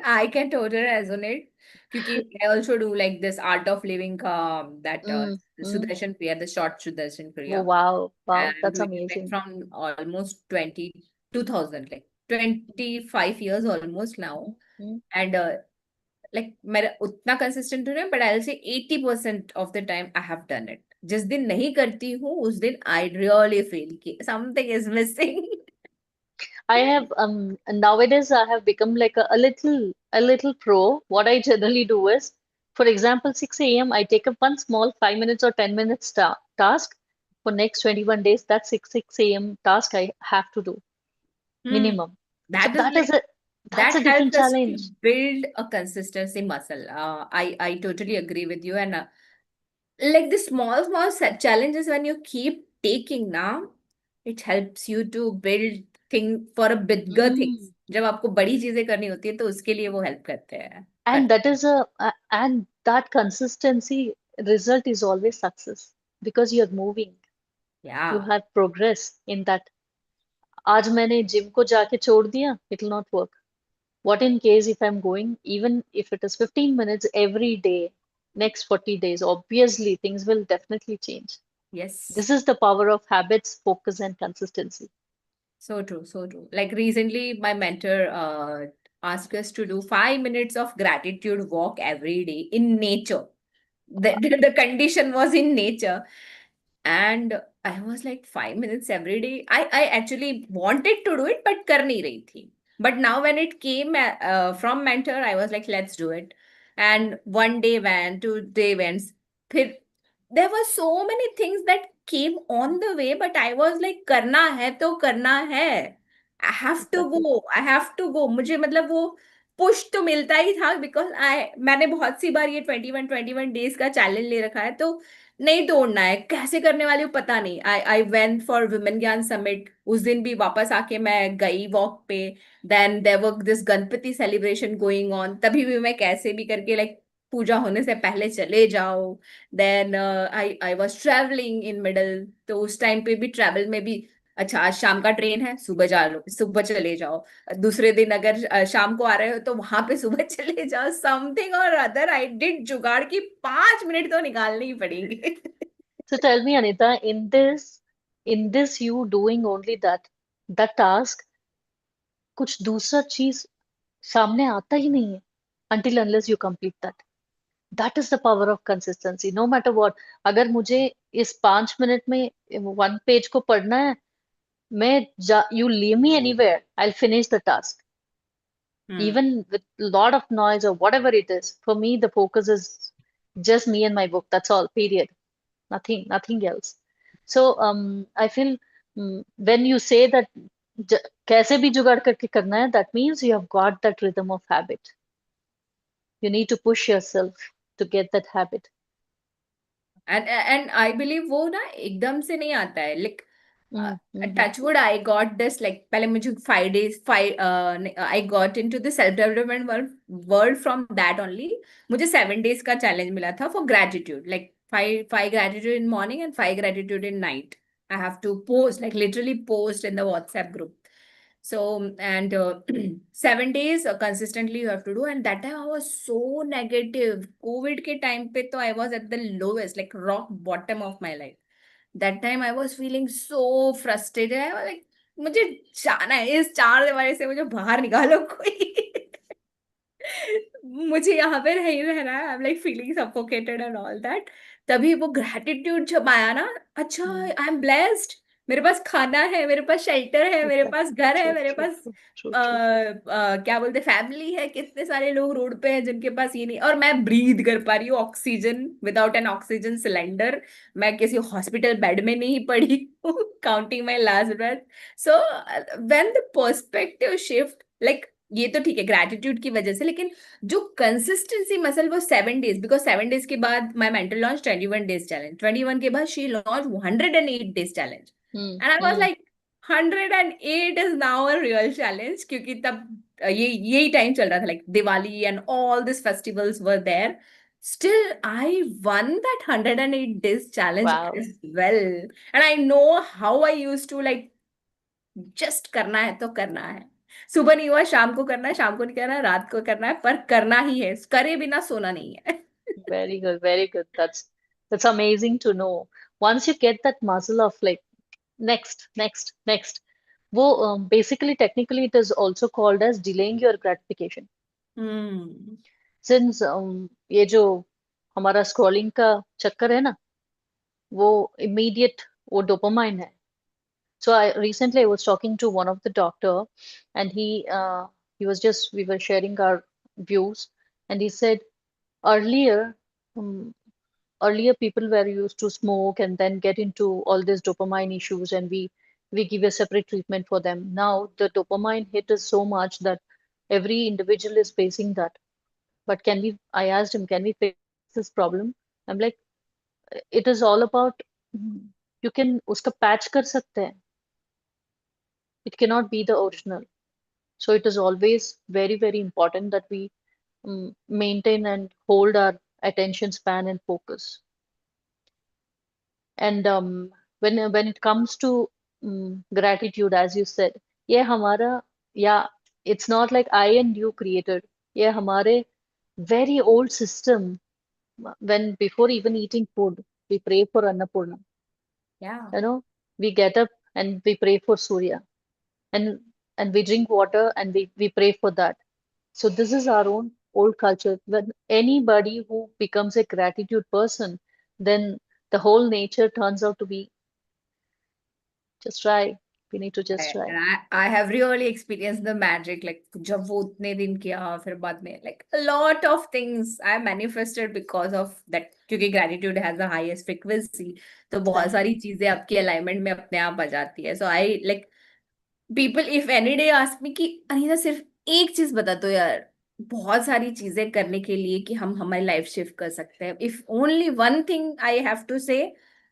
I can totally resonate क्योंकि I also do like this art of living that Mm, mm. Sudarshan Kriya, the short Sudarshan Oh, Kriya. wow, And wow, I'm that's doing it like amazing. from almost 2000, like 25 years almost now. Mm. And like मेरा उतना consistent नहीं है, but I'll say 80% of the time I have done it. जिस दिन नहीं करती हूँ उस दिन I really feel कि something is missing. I have nowadays I have become like a little pro. What I generally do is, for example, 6 a.m. I take up one small 5 minutes or 10 minutes task for next 21 days. That 6 a.m. task I have to do Hmm. minimum. So That is like that's that a different helps us to challenge. build a consistency muscle. I totally agree with you. And like the small challenges when you keep taking now, it helps you to build thing for a bigger things. Mm. जब आपको बड़ी चीजें करनी होती है तो उसके लिए वो हेल्प करते हैं And कर that is and that consistency result is always success because you're moving. You या have progress in that. आज मैंने जिम को जाके छोड़ दिया, it will not work. What in case if I'm going, even if it is 15 minutes every day, next 40 days, obviously things will definitely change. Yes. This is the power of habits, focus, and consistency. So true, so true. Like recently, my mentor asked us to do 5 minutes of gratitude walk every day in nature. The condition was in nature. And I was like 5 minutes every day. I actually wanted to do it, but kar nahi rahi thi. But now when it came from mentor, I was like, let's do it. And one day went, 2 day went. फिर there were so many things that came on the way, but I was like, करना है तो करना है. I have to Exactly. go. I have to go. मुझे मतलब वो push तो मिलता ही था बिकॉज आई मैंने बहुत सी बार ये 21 डेज का चैलेंज ले रखा है तो नहीं तोड़ना है कैसे करने वाली हूँ पता नहीं I I went for women Gyan summit उस दिन भी वापस आके मैं गई वॉक पे then there was this Ganpati celebration going on तभी भी मैं कैसे भी करके लाइक पूजा होने से पहले चले जाओ then I I was travelling in middle तो उस टाइम पे भी ट्रैवल में भी अच्छा आज शाम का ट्रेन है सुबह जा लो सुबह चले जाओ दूसरे दिन अगर शाम को आ रहे हो तो वहां पे सुबह चले जाओ समथिंग और अदर आई डिड जुगाड़ की 5 मिनट तो निकालने ही पड़ेंगे. So tell me, Anita, in this you doing only that task, कुछ दूसरा चीज सामने आता ही नहीं है until unless you complete that. That is the power of consistency, no matter what. अगर मुझे इस 5 मिनट में 1 पेज को पढ़ना है, मैं you leave me anywhere, I will finish the task, hmm. even with a lot of noise or whatever it is. For me, the focus is just me and my book. That's all, period. Nothing else. So I feel when you say that कैसे भी जुगाड़ करके करना है, that means you have got that rhythm of habit. You need to push yourself to get that habit. And I believe वो ना एकदम से नहीं आता है, like Mm-hmm. Touch wood I got this, like पहले मुझे 5 days 5 I got into the self development world from that only. मुझे 7 days का चैलेंज मिला था for gratitude, like five gratitude in morning and 5 gratitude in night. I have to post, like literally post in the WhatsApp group. So, and 7 days consistently you have to do. And that time I was so negative. COVID ke time pe to I was at the lowest, like rock bottom of my life. That time I was feeling so frustrated. I was like, मुझे जाना है इस 4 दीवारी से, मुझे बाहर निकालो कोई। मुझे यहाँ पे नहीं रहना है, I am like feeling suffocated and all that. तभी वो ग्रेटिट्यूड जब आया ना, अच्छा Mm. आई एम ब्लेस्ड, मेरे पास खाना है, मेरे पास शेल्टर है, मेरे पास Exactly. घर है, True, मेरे true, पास true, true, true. क्या बोलते फैमिली है। कितने सारे लोग रोड पे हैं जिनके पास ये नहीं, और मैं ब्रीथ कर पा रही हूँ oxygen without an oxygen cylinder. मैं किसी हॉस्पिटल बेड में नहीं पड़ी हूँ counting my last breath. So when the perspective shift, like ये तो ठीक है ग्रेटिट्यूड की वजह से, लेकिन जो कंसिस्टेंसी मसल वो 7 days, बिकॉज 7 days के बाद my mentor launch 21 days challenge, 21 के बाद she launch 108 days challenge. Mm, and I was mm. Like 108 is now a real challenge, क्योंकि तब ये यही टाइम चल रहा था, like Diwali and all this festivals were there. Still, I won that 108 days challenge Wow. as well. And I know how I used to like just करना है तो करना है। सुबह नहीं हुआ शाम को करना है, शाम को नहीं करना है रात को करना है, पर करना ही है, करे बिना सोना नहीं है। Very good, very good. That's amazing to know. Once you get that muscle of like next, next, next, वो basically technically it is also called as delaying your gratification. Hmm. Since ये जो हमारा scrolling का चक्कर है ना, वो immediate वो dopamine है. So I recently I was talking to one of the doctor, and he was just we were sharing our views, and he said earlier. Um, Earlier people were used to smoke and then get into all these dopamine issues, and we give a separate treatment for them. Now the dopamine hit is so much that every individual is facing that. But can we, I asked him, can we fix this problem? I'm like, it is all about you can uska patch kar sakte hain, it cannot be the original. So it is always very very important that we maintain and hold our attention span and focus. And when it comes to gratitude, as you said, ये हमारा, yeah, it's not like I and you created. ये हमारे very old system. When before even eating food, we pray for Annapurna. Yeah. You know, we get up and we pray for Surya, and we drink water and we pray for that. So this is our own old culture. When anybody who becomes a gratitude person, then the whole nature turns out to be just try. We need to just try. And I have really experienced the magic, like जब वो उतने दिन किया फिर बाद में like a lot of things I manifested because of that, क्योंकि gratitude has the highest frequency, तो बहुत Exactly. सारी चीजें आपकी alignment में अपने आप आ जाती है। So I like people if any day ask me कि अनिता सिर्फ एक चीज बता दो यार, बहुत सारी चीजें करने के लिए कि हम हमारी लाइफ शिफ्ट कर सकते हैं, if only one thing I have to say,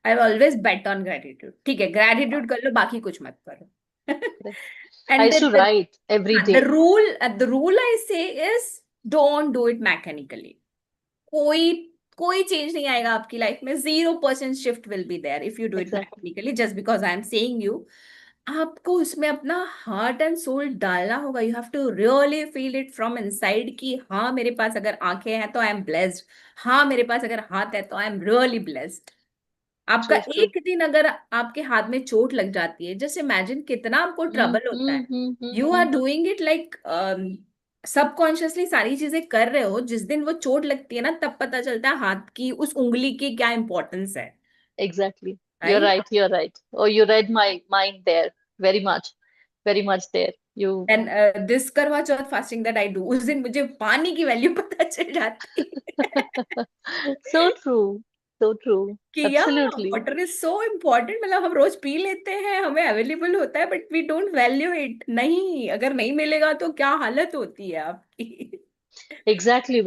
I always bet on gratitude. ठीक है Wow. ग्रेटिट्यूड कर लो, बाकी कुछ मत करो। Correct. I and used to write every the day. Rule the rule I say is don't do it mechanically. कोई कोई change नहीं आएगा आपकी लाइफ में, 0% shift will be there if you do it Exactly. Mechanically, just because I am saying you. आपको उसमें अपना heart and soul डालना होगा, you have to really feel it from inside कि हाँ मेरे पास अगर आंखें हैं तो आई एम ब्लेस्ड, हाँ मेरे पास अगर हाथ है तो आई एम रियली ब्लेस्ड। आपका True, true. एक दिन अगर आपके हाथ में चोट लग जाती है, जस्ट इमेजिन कितना आपको Mm, ट्रबल होता mm, है। mm, mm, you are mm. Doing it like subconsciously सारी चीजें कर रहे हो, जिस दिन वो चोट लगती है ना, तब पता चलता है हाथ की उस उंगली की क्या इंपॉर्टेंस है। Exactly. You're right. right. You're right. Oh, you read my mind there. Very much there. You and this करवा चौथ फास्टिंग दैट आई डू, उस दिन मुझे पानी की वैल्यू पता चल जाती है। so true. So true. कि या Absolutely. Water is so important, मतलब हम रोज पी लेते हैं, हमें अवेलेबल होता है, but we don't value it. नहीं, अगर नहीं मिलेगा तो क्या हालत होती है आपकी। Exactly.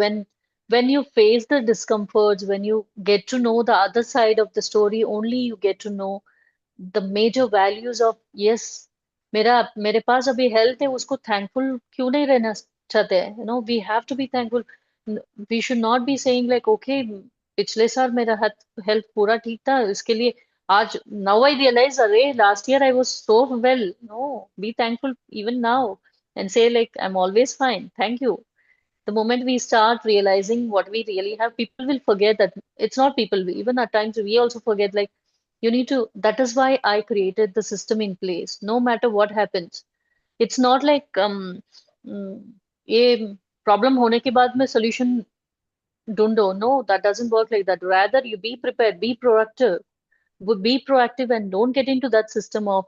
When you face the discomforts, when you get to know the other side of the story, only you get to know the major values of yes, मेरे पास अभी हेल्थ है, उसको थैंकफुल क्यों नहीं रहना चाहते हैं? We have to be thankful. We should not be saying like okay, पिछले साल मेरा हेल्थ पूरा ठीक था, इसके लिए आज नाउ आई रियलाइज अरे last year I was so well. No, be thankful even now and say like I'm always fine, thank you. The moment we start realizing what we really have, people will forget that. It's not people, even at times we also forget, like, you need to, that is why I created the system in place. No matter what happens, it's not like mm, ये problem होने के बाद में solution ढूंढो. No, that doesn't work like that. Rather you be prepared, be proactive, be proactive, and don't get into that system of,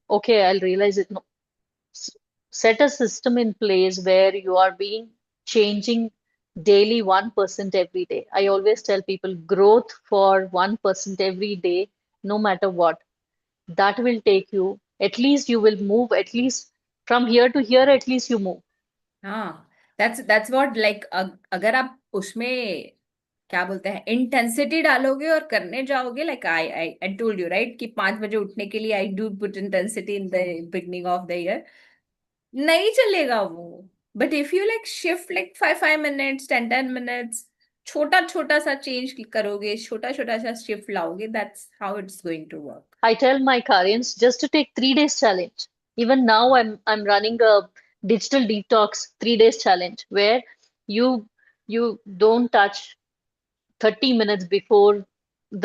okay, I'll realize it. No, s- set a system in place where you are being changing daily 1% every day. I always tell people growth for 1% every day, no matter what. That will take you, at least you will move, at least from here to here, at least you move. हाँ, that's what like, अगर आप उसमें क्या बोलते हैं intensity डालोगे और करने जाओगे, like I I I told you right कि 5 बजे उठने के लिए I do put intensity in the beginning of the year, नहीं चलेगा वो। But if you like shift like 5 5 minutes 10 10 minutes, छोटा छोटा सा चेंज करोगे, छोटा छोटा सा शिफ्ट लाओगे, that's how it's going to work. I tell my clients just to take 3 days challenge. Even now, I'm running a digital detox 3 days challenge where you you don't touch 30 minutes before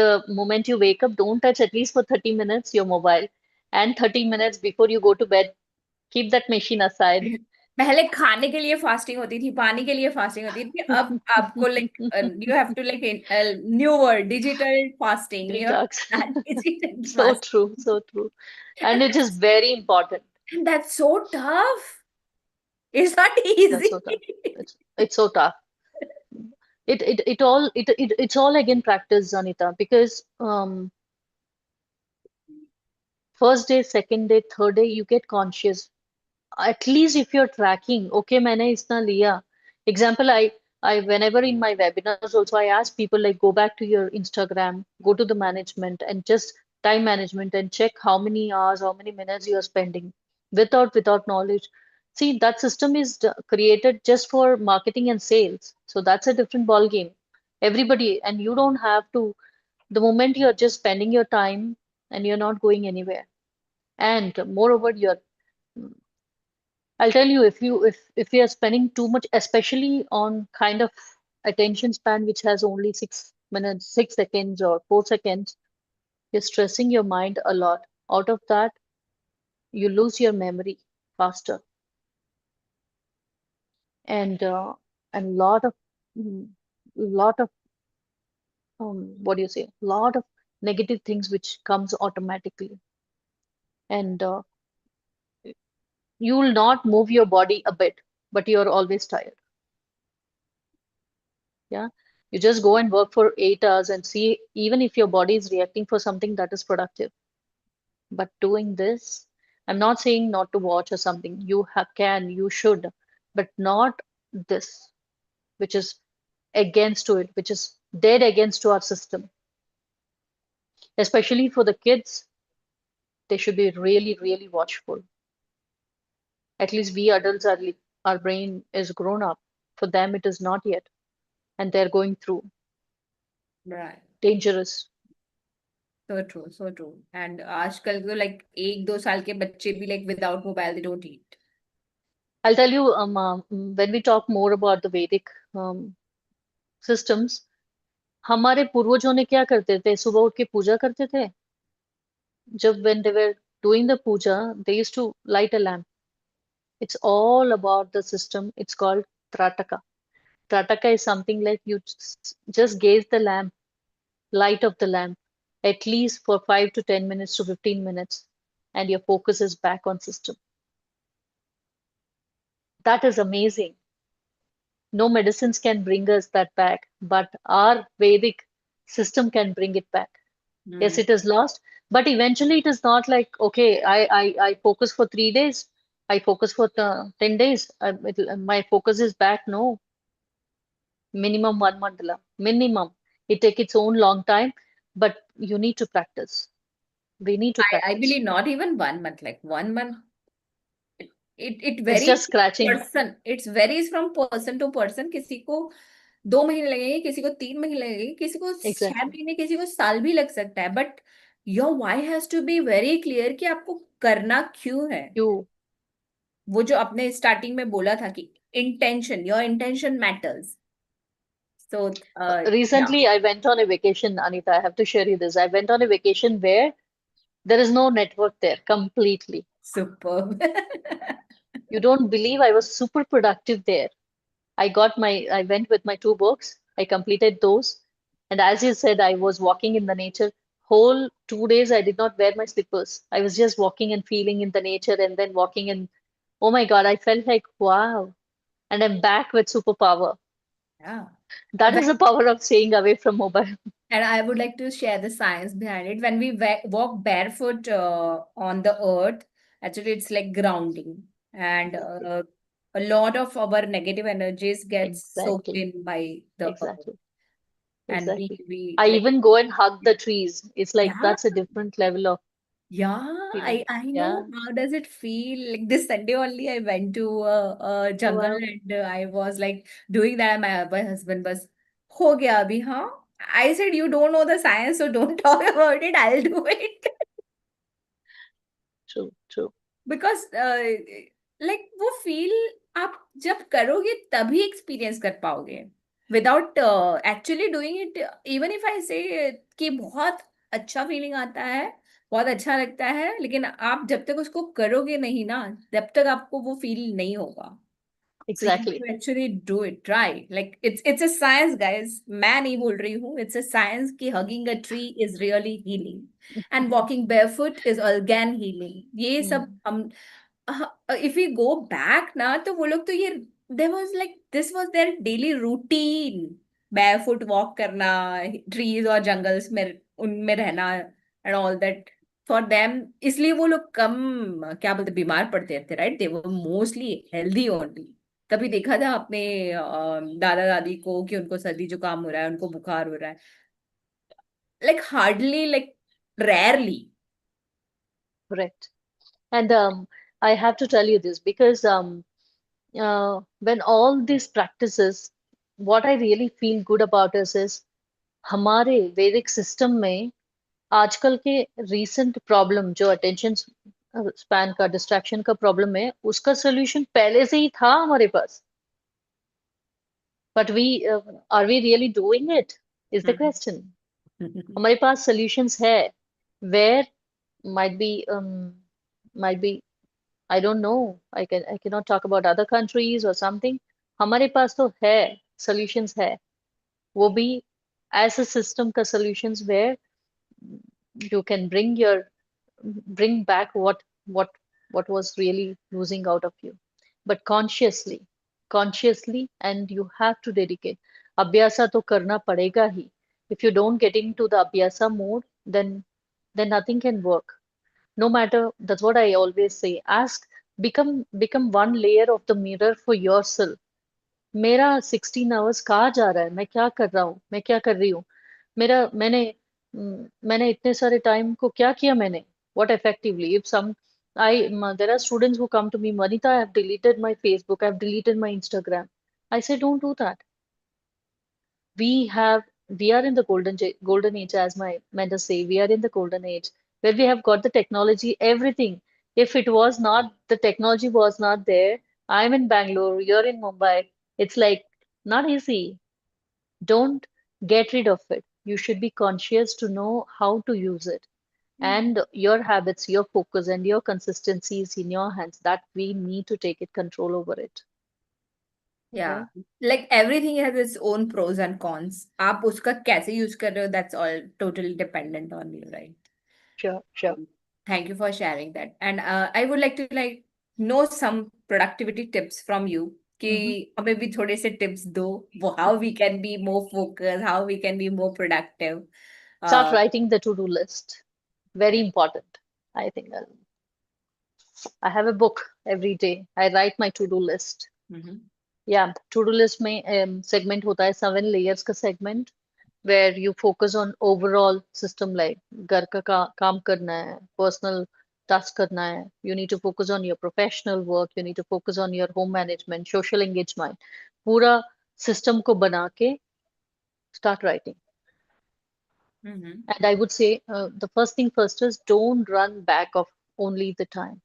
the moment you wake up. Don't touch at least for 30 minutes your mobile, and 30 minutes before you go to bed, keep that machine aside. पहले खाने के लिए fasting होती थी, पानी के लिए fasting होती थी, अब आपको like you have to like new word digital fasting, you Detox. Digital So फास्टिंग। true, so true. And it is very important. And that's so tough. It's not That's easy. so tough. It's so tough. It's all again practice, Anita, because first day, second day, third day, you get conscious. At least if you're tracking, okay, मैंने इतना लिया. Example, I whenever in my webinars also I ask people like go back to your Instagram, go to the management and just time management and check how many hours, how many minutes you are spending without knowledge. See, that system is created just for marketing and sales. So that's a different ball game. Everybody, and you don't have to, the moment you're just spending your time and you're not going anywhere. And moreover, you're, I'll tell you, if we are spending too much, especially on kind of attention span which has only 6 minutes, 6 seconds or 4 seconds, you're stressing your mind a lot. Out of that, you lose your memory faster, and lot of mm, lot of what do you say? Lot of negative things which comes automatically, and you will not move your body a bit, but you're always tired. Yeah. You just go and work for 8 hours and see, even if your body is reacting for something that is productive. But doing this, I'm not saying not to watch or something. You you should, but not this, which is against to it, which is dead against to our system. Especially for the kids, they should be really, really watchful. At least we adults are, our brain is grown up. For them, it is not yet, and they're going through Right. dangerous. So true, so true. And आजकल तो like 1 2 साल के बच्चे भी like without mobile they don't eat. I'll tell you, when we talk more about the Vedic systems, हमारे पूर्वजों ने क्या करते थे? सुबह उठ के पूजा करते थे. जब when they were doing the puja, they used to light a lamp. It's all about the system. It's called Trataka. Trataka is something like you just gaze the lamp, light of the lamp, at least for 5 to 10 minutes to 15 minutes, and your focus is back on system. That is amazing. No medicines can bring us that back, but our Vedic system can bring it back. Yes, Hmm. it is lost, but eventually it is not like, okay, I focus for 3 days, I focus for 10 days, my focus is back. No, minimum 1 month, minimum. It take its own long time, but you need to practice. We need to I practice. believe not even 1 month, like 1 month. It It's varies just from scratching. person. It varies from person to person. किसी को 2 महीने लगेंगे, किसी को 3 महीने लगेंगे, किसी को छह Exactly. महीने किसी को साल भी लग सकता है. But your why has to be very clear कि आपको करना क्यों है. You वो जो आपने स्टार्टिंग में बोला था कि इंटेंशन, योर इंटेंशन मैटर्स. सो या. recently I went on a vacation, Anita. I have to share you this. I went on a vacation where there is no network there completely. Super. You don't believe I was super productive there. I went with my 2 books. I completed those. And as you said, I was walking in the nature. Whole 2 days, I did not wear my slippers. I was just walking and feeling in the nature and then walking and oh my God, I felt like, wow. And I'm back with superpower. Yeah. That is the power of staying away from mobile. And I would like to share the science behind it. When we walk barefoot on the earth, actually it's like grounding, and Exactly. a lot of our negative energies gets soaked Exactly. in by the earth, Exactly. and Exactly. we I like, even go and hug the trees. It's like yeah. that's a different level of Yeah, feeling. I know. Yeah. How does it feel? Like this Sunday only, I went to a jungle, Wow. and I was like doing that. And my husband was, "हो गया अभी हाँ." I said, "You don't know the science, so don't talk about it. I'll do it." True. True. Because like वो feel आप जब करोगे तभी experience कर पाओगे. Without actually doing it, even if I से कि बहुत अच्छा फीलिंग आता है, बहुत अच्छा लगता है, लेकिन आप जब तक उसको करोगे नहीं ना, तब तक आपको वो फील नहीं होगा. So you have Exactly. to actually do it. Try. Like it's a science, guys. मैं नहीं बोल रही हूँ. It's a science कि hugging a tree is really healing, and walking barefoot is again healing. ये सब Mm. हम, if we go back ना, तो वो लोग तो ये, there was like this was their daily routine. Barefoot walk करना, trees और jungles में उनमें रहना, and all that for them. इसलिए वो लोग कम, क्या बोलते, बीमार पड़ते थे, right? They were mostly healthy only. कभी देखा था आपने दादा दादी को कि उनको सर्दी जुकाम हो रहा है, उनको बुखार हो रहा है? Like hardly, like rarely. Correct. And I have to tell you this because when all these practices, what I really feel good about us is हमारे वैदिक सिस्टम में आजकल के रीसेंट प्रॉब्लम जो अटेंशन स्पैन का डिस्ट्रैक्शन का problem है उसका सोल्यूशन पहले से ही था हमारे पास but we are we really doing it is the question हमारे पास सॉल्यूशंस है where might be might be I don't know I cannot talk about other countries or something हमारे पास तो है solutions है वो भी ऐसे system का solutions where you can bring back what what was really losing out of you but consciously and you have to dedicate अभ्यासा तो करना पड़ेगा ही if you don't get into the abhyasa mode then nothing can work no matter that's what I always say ask become one layer of the mirror for yourself मेरा 16 hours कहाँ जा रहा है मैं क्या कर रहा हूँ मैं क्या कर रही हूँ मेरा मैंने इतने सारे टाइम को क्या किया मैंने what effectively if some I there are students who come to me Vanita I have deleted my Facebook I have deleted my Instagram I say don't do that we have we are in the golden age as my mentors say we are in the golden age where we have got the technology everything if it was not the technology was not there I'm in Bangalore you're in Mumbai it's like not easy don't get rid of it you should be conscious to know how to use it And your habits, your focus, and your consistency is in your hands, that we need to take it control over it, Yeah, right? like everything has its own pros and cons. आप उसका कैसे use कर रहे हो, that's all totally dependent on you, right? Sure, sure. Thank you for sharing that. And I would like to like know some productivity tips from you कि Hmm. हमें भी थोड़े से tips दो वो how we can be more focused, how we can be more productive. Start Uh, writing the to-do list. Very yeah. important. I think I have a book every day. I write my to-do list. Mm-hmm. Yeah, to-do list में segment होता है 7 layers का segment where you focus on overall system like घर का काम करना है, personal task करना है. You need to focus on your professional work. You need to focus on your home management, social engagement. पूरा system को बना के start writing. Mm-hmm. And I would say the first thing first is don't run back of only the time.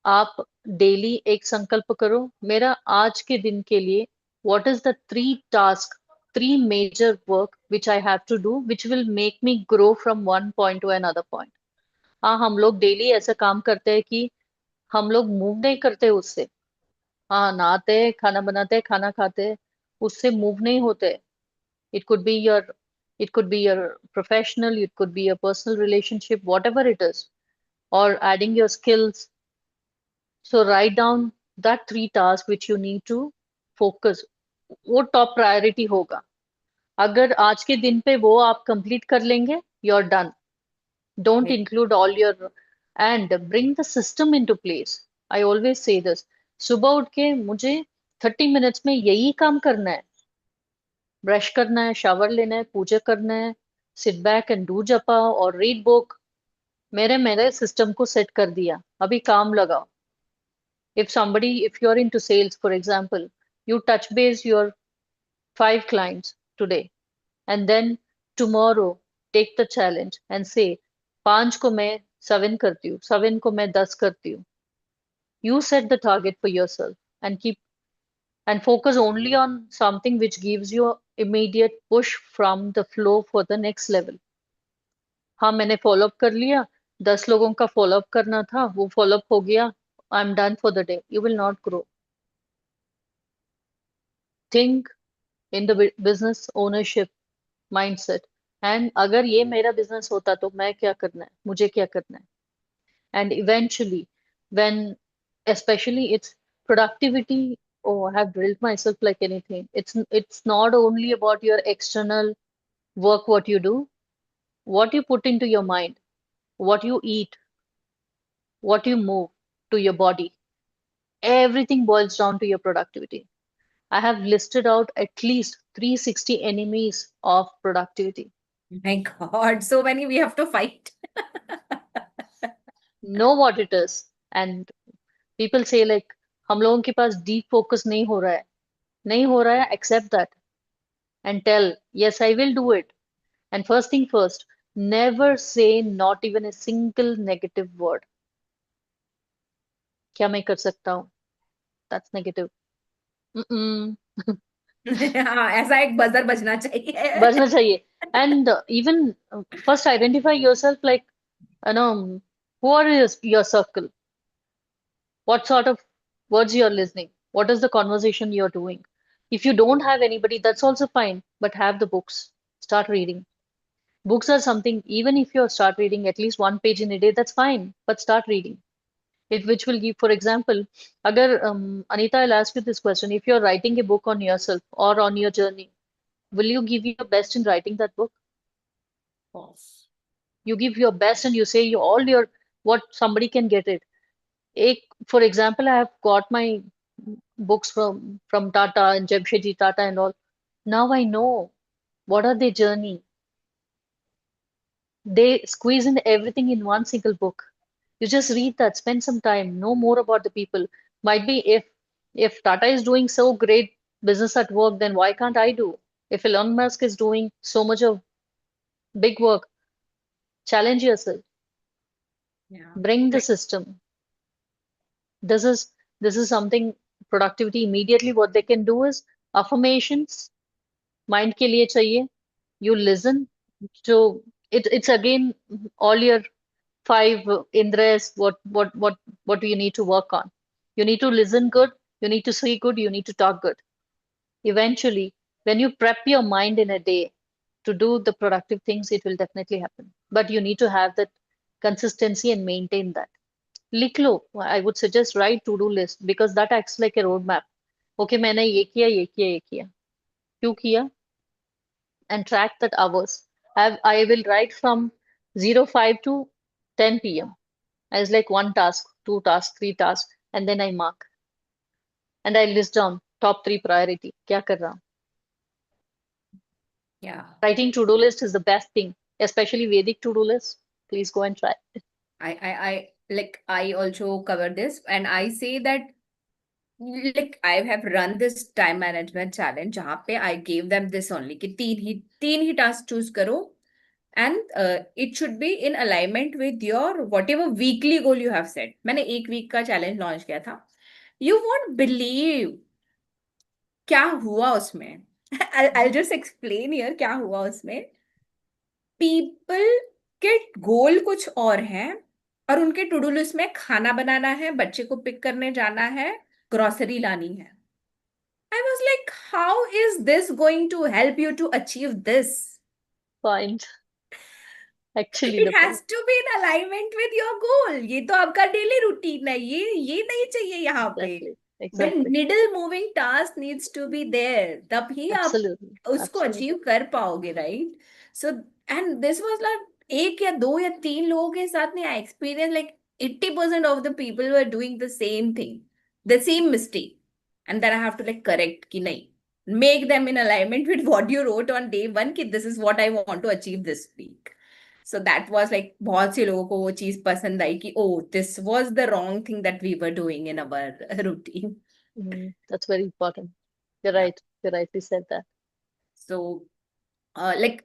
आप daily एक संकल्प करो, मेरा आज के दिन के लिए what is the 3 task, 3 major work which I have to do which will make me grow from one point to another point. हाँ, हम लोग डेली ऐसा काम करते हैं कि हम लोग मूव नहीं करते उससे. हाँ, नहाते हैं, खाना बनाते हैं, खाना खाते हैं, उससे मूव नहीं होते. It could be your it could be your professional, it could be a personal relationship, whatever it is, or adding your skills. So write down that 3 tasks which you need to focus. वो top priority होगा. अगर आज के दिन पे वो आप complete कर लेंगे, you're done. Don't Right. include all your and bring the system into place. I always say this. सुबह उठ के मुझे 30 मिनट्स में यही काम करना है. ब्रश करना है, शावर लेना है, पूजा करना है, सिट बैक एंड डू जपा और रीड बुक. मेरे मेरे सिस्टम को सेट कर दिया, अभी काम लगाओ. If you're into sales, for example, you touch base your 5 clients today, and then tomorrow take the challenge and say, 5 को मैं 7 करती हूँ, 7 को मैं 10 करती हूँ. You set the target for yourself and keep and focus only on something which gives you immediate push from the flow for the next level. हाँ, मैंने फॉलो अप कर लिया, 10 लोगों का फॉलो अप करना था, वो फॉलो अप हो गया, I am done for the day. You will not grow. Think in the business ownership mindset. And अगर ये मेरा बिजनेस होता तो मैं क्या करना है, मुझे क्या करना है. And eventually when especially it's productivity. Oh, I have drilled myself like anything. It's not only about your external work, what you do, what you put into your mind, what you eat, what you move to your body. Everything boils down to your productivity. I have listed out at least 360 enemies of productivity. My God, so many we have to fight. Know what it is. And people say like हम लोगों के पास deep focus नहीं हो रहा है. नहीं हो रहा है, accept that and tell, yes, I will do it. And first thing first, never say not even a single negative word. क्या मैं कर सकता हूँ? That's negative. Mm-mm. हाँ, ऐसा एक बजर बजना चाहिए. बचना चाहिए. And even first identify yourself like, you know, who are your circle? What sort of words you're listening? What is the conversation you're doing? If you don't have anybody, that's also fine, but have the books. Start reading. Books are something, even if you start reading at least 1 page in a day, that's fine, but start reading. It which will give, for example, agar, Anita, I'll ask you this question. If you're writing a book on yourself or on your journey, will you give your best in writing that book? False. You give your best and you say all your what somebody can get it. For example, I have got my books from Tata and Jamshedji Tata and all. Now I know what are their journey. They squeeze in everything in one single book. You just read that, spend some time, know more about the people. Might be if Tata is doing so great business at work, then why can't I do? If Elon Musk is doing so much of big work, challenge yourself, Yeah. bring the Like, system. This is this is something productivity immediately what they can do is affirmations. Mind के लिए चाहिए. You listen to it's again all your five indras. What do you need to work on? You need to listen good, you need to see good, you need to talk good. Eventually, when you prep your mind in a day to do the productive things, it will definitely happen. But you need to have that consistency and maintain that. लिख लो. I would suggest write to-do list because that acts like a roadmap. Okay, मैंने ये किया, ये किया, ये किया. क्यों किया? And track that hours. I will write from 05 to 10 p.m. as like one task, two tasks, three tasks, and then I mark and I list down top three priority. क्या कर रहा हूँ? Yeah. Writing to-do list is the best thing, especially Vedic to-do list. Please go and try. I also cover this, and I say that, like, I have run this time management challenge जहाँ पे I gave them this only कि तीन ही task choose करो, and it should be in alignment with your whatever weekly goal you have set. मैंने एक week का challenge launch किया था. You won't believe क्या हुआ उसमें. I'll just explain here क्या हुआ उसमें. People के गोल कुछ और हैं, और उनके टू डू लिस्ट में खाना बनाना है, बच्चे को पिक करने जाना है, ग्रोसरी लानी है. I was like, how is this going to help you to achieve this? Point. Actually, It the has point. to be in alignment with your goal. ये तो आपका डेली रूटीन है, ये नहीं चाहिए यहाँ पे. Exactly. The Exactly. needle moving task needs to be there. तभी आप Absolutely. उसको Absolutely. अचीव कर पाओगे, right? So and this was like एक या दो या तीन लोगों के साथ नहीं, I experience like 80% of the people were doing the same thing, the same mistake. And then I have to like correct कि नहीं, make them in alignment with what you wrote on day one कि this is what I want to achieve this week. So that was like बहुत से लोगों को वो चीज पसंद आई कि oh, this was the wrong thing that we were doing in our routine. That's very important. You're Yeah. right. You rightly said that. So like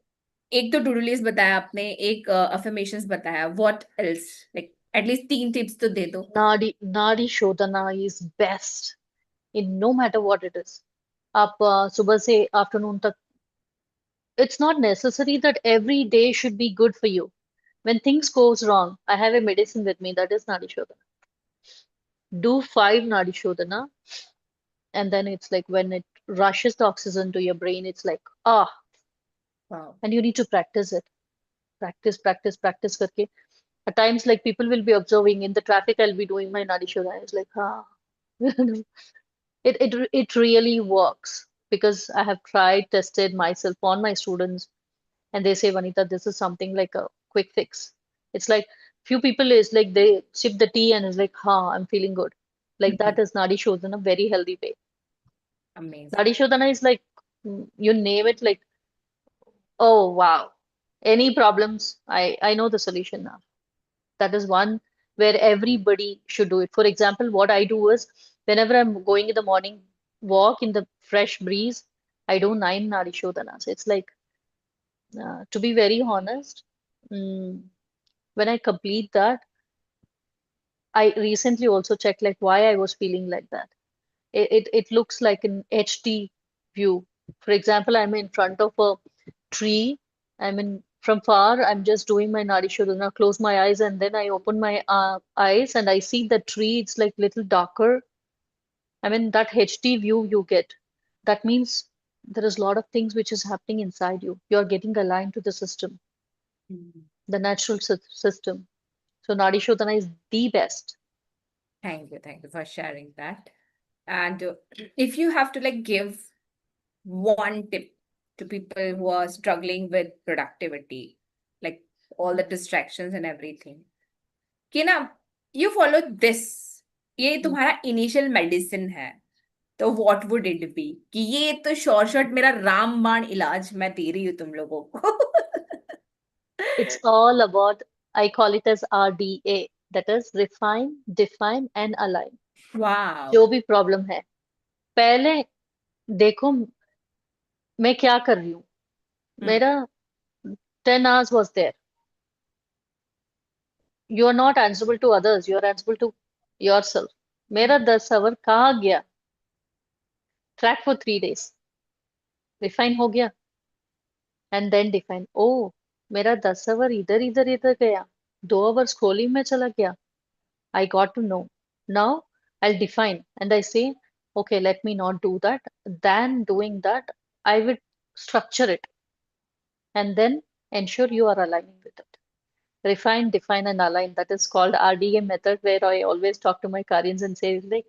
एक तो टू डू लिस्ट बताया आपने, एक अफर्मेशंस बताया, व्हाट एल्स, लाइक एटलीस्ट तीन tips तो दे दो. Nadi Shodhana is best in no matter what it is. आप सुबह से afternoon तक. It's not necessary that every day should be good for you. When things goes wrong, I have a medicine with me that is Nadi Shodhana. Do five Nadi Shodhana, and then it's like when it rushes the oxygen to your brain, it's like Wow. and you need to practice it. Practice करके. At times, like people will be observing in the traffic, I'll be doing my Nadi Shodhana. It's like it really works because I have tried, tested myself on my students, and they say, Vanita, this is something like a quick fix. It's like few people is like they sip the tea and is like, I'm feeling good. Like that is Nadi Shodhana, a very healthy way. Amazing. Nadi Shodhana is like you name it, like, oh wow. Any problems, I know the solution now. That is one where everybody should do it. For example, what I do is whenever I'm going in the morning walk in the fresh breeze, I do 9 Nadi Shodhanas. It's like, to be very honest, mm, when I complete that, I recently also checked like why I was feeling like that. It looks like an HD view. For example, I'm in front of a tree. I'm in from far. I'm just doing my Nadi Shodhana, close my eyes, and then I open my eyes and I see the tree. It's like little darker. I mean, that HD view you get. That means there is a lot of things which is happening inside you. You're getting aligned to the system, Mhm. the natural system. So Nadi Shodhana is the best. Thank you for sharing that. And if you have to like give one tip to people who are struggling with productivity, like all the distractions and everything, कि ना, you follow this, ये Mm. तुम्हारा initial medicine है, तो what would it be? कि ये तो short मेरा रामबाण इलाज मैं दे रही हूँ तुम लोगों को. It's all about, I call it as RDA, that is refine, define and align. Wow. जो भी प्रॉब्लम है पहले देखो मैं क्या कर रही हूँ. मेरा 10 hours was there. You are not answerable to others, you are answerable to yourself. मेरा 10 hour कहाँ गया? Track for 3 days. Refine हो गया and then define. Oh, मेरा 10 आवर इधर इधर इधर गया, 2 आवर स्क्रोलिंग में चला गया. I got to know. Now I'll define and I say, okay, let me not do that. Than doing that, I will structure it and then ensure you are aligning with it. Refine, define, and align. That is called RDA method, where I always talk to my Koreans and say, like,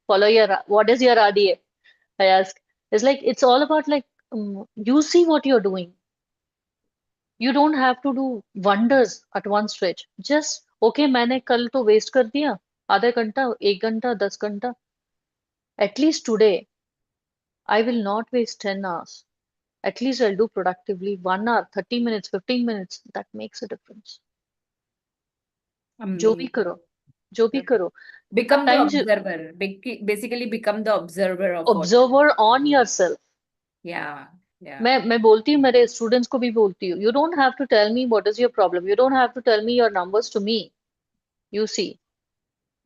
follow your, what is your RDA? I ask. It's like, it's all about like, you see what you're doing. You don't have to do wonders at one stretch. Just, okay, मैंने कल तो waste कर दिया, आधा घंटा, 1 घंटा, 10 घंटा. At least today, I will not waste 10 hours. At least I'll do productively 1 hour, 30 minutes, 15 minutes. That makes a difference. जो भी Amazing. करो, जो भी करो. At Become the times, observer. Basically, become the observer of what. observer on yourself. Yeah, yeah. मैं बोलती हूँ मेरे स्टूडेंट्स को भी बोलती हूँ, you don't have to tell me what is your problem. You don't have to tell me your numbers to me. You see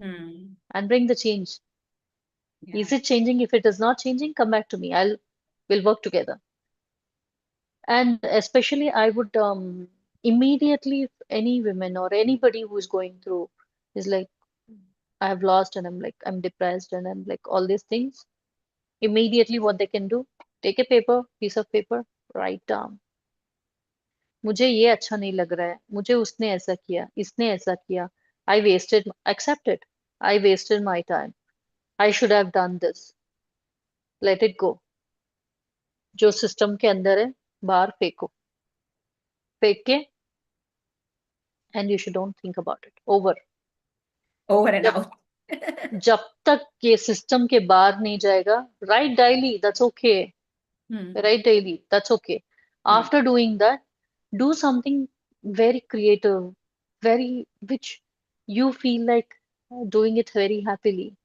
Hmm. and bring the change. Yeah. Is it changing? If it is not changing, come back to me. We'll work together. And especially, I would immediately, if any women or anybody who is going through is like, I have lost and I'm like, I'm depressed and I'm like, all these things, immediately what they can do, take a piece of paper, write down. मुझे ये अच्छा नहीं लग रहा है, मुझे उसने ऐसा किया, इसने ऐसा किया. I wasted, accept it. I wasted my time. I should have done this. Let it go. जो सिस्टम के अंदर है, बाहर फेंको. फेंक के, and you should don't think about it. Over. Over and जब out. जब तक ये सिस्टम के बाहर नहीं जाएगा, write daily, that's okay. Hmm. Write daily, that's okay. Hmm. After doing that, do something very creative, very which you feel like doing it very happily.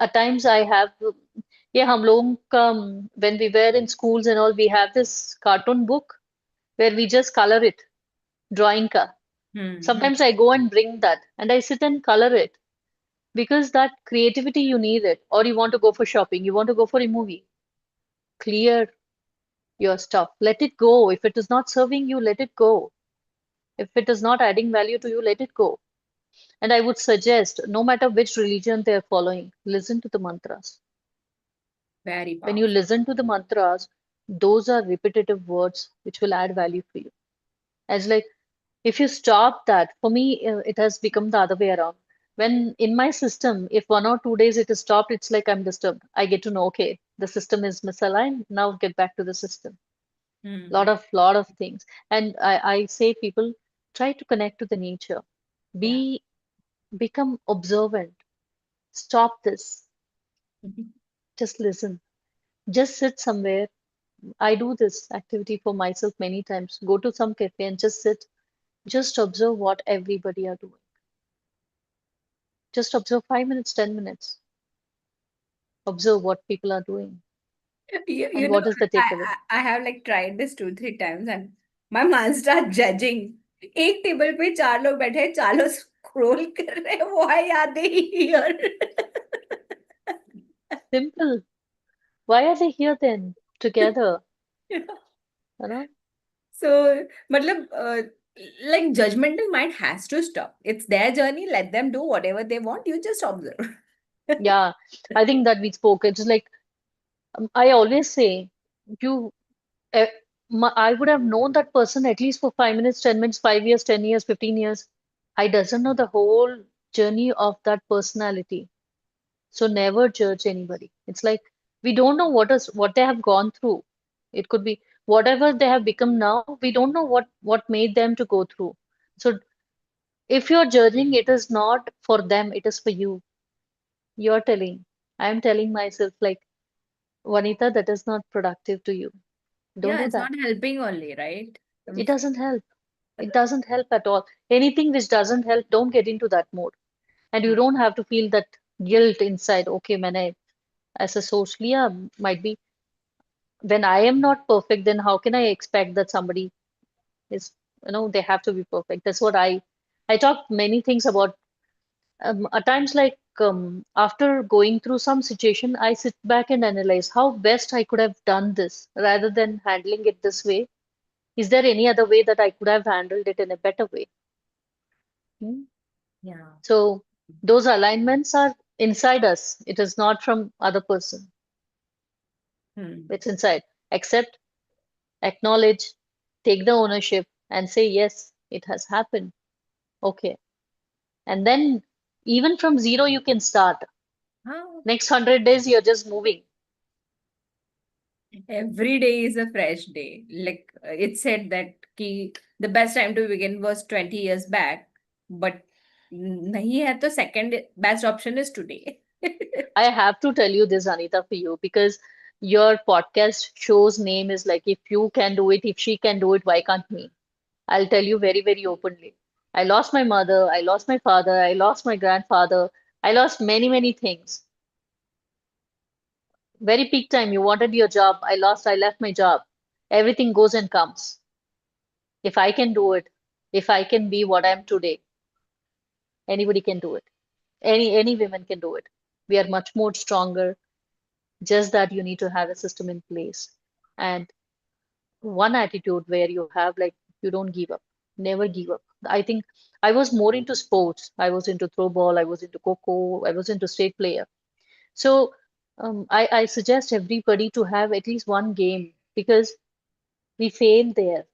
At times I have, ये हम लोगों का, when we were in schools and all, we have this cartoon book where we just color it, drawing ka. Hmm. Hmm. Sometimes I go and bring that and I sit and color it because that creativity you need it. Or you want to go for shopping, you want to go for a movie. Clear your stuff. Let it go. If it is not serving you, let it go. If it is not adding value to you, let it go. And I would suggest, no matter which religion they are following, listen to the mantras. Very When you powerful. listen to the mantras, those are repetitive words which will add value for you. As like, if you stop that, for me, it has become the other way around. When in my system, if 1 or 2 days it is stopped, it's like I'm disturbed. I get to know, okay, the system is misaligned. Now get back to the system. Hmm. Lot of things. And I say people try to connect to the nature. Yeah. Be become observant. Stop this. Just listen. Just sit somewhere. I do this activity for myself many times. Go to some cafe and just sit. Just observe what everybody are doing. Just observe 5 minutes, 10 minutes. Observe what people are doing You and know, what is the I, takeaway. I have like tried this 2 3 times and my mind start judging. एक table पे चार लोग बैठे हैं, चार लोग scroll कर रहे हैं. Why are they here? Simple. Why are they here then together? You know? So, मतलब, like judgmental mind has to stop. It's their journey. Let them do whatever they want. You just observe. Yeah, I think that we spoke. It's like I always say, you, uh, I would have known that person at least for 5 minutes, 10 minutes, 5 years, 10 years, 15 years. I doesn't know the whole journey of that personality. So never judge anybody. It's like we don't know what they have gone through. It could be whatever they have become now. We don't know what made them to go through. So if you're judging, it is not for them, it is for you. You're telling. I'm telling myself like, Vanita, that is not productive to you. Don't Yeah, do it's that. not helping only, right? It doesn't help. It doesn't help at all. Anything which doesn't help, don't get into that mode. And you don't have to feel that guilt inside. Okay, मैंने ऐसा सोच लिया, might be when I am not perfect, then how can I expect that somebody is, they have to be perfect. That's what I talk many things about. At times, like after going through some situation, I sit back and analyze how best I could have done this rather than handling it this way. Is there any other way that I could have handled it in a better way? Hmm? Yeah. So those alignments are inside us. It is not from other person. Hmm. It's inside. Accept, acknowledge, take the ownership, and say, yes, it has happened. Okay. And then even from zero, you can start. Huh? Next 100 days, you're just moving. Every day is a fresh day. Like it said that the best time to begin was 20 years back, but nahi hai to second best option is today. I have to tell you this, Anita, for you, because your podcast show's name is like, if you can do it, if she can do it, why can't me? I'll tell you very, very openly. I lost my mother, I lost my father, I lost my grandfather, I lost many, many things. Very peak time, you wanted your job, I left my job. Everything goes and comes. If I can do it, if I can be what I am today, anybody can do it. Any women can do it. We are much more stronger, just that you need to have a system in place. And one attitude where you have like, you don't give up, never give up. I think I was more into sports. I was into throw ball, I was into coco, I was into state player. So I suggest everybody to have at least one game, because we fail there.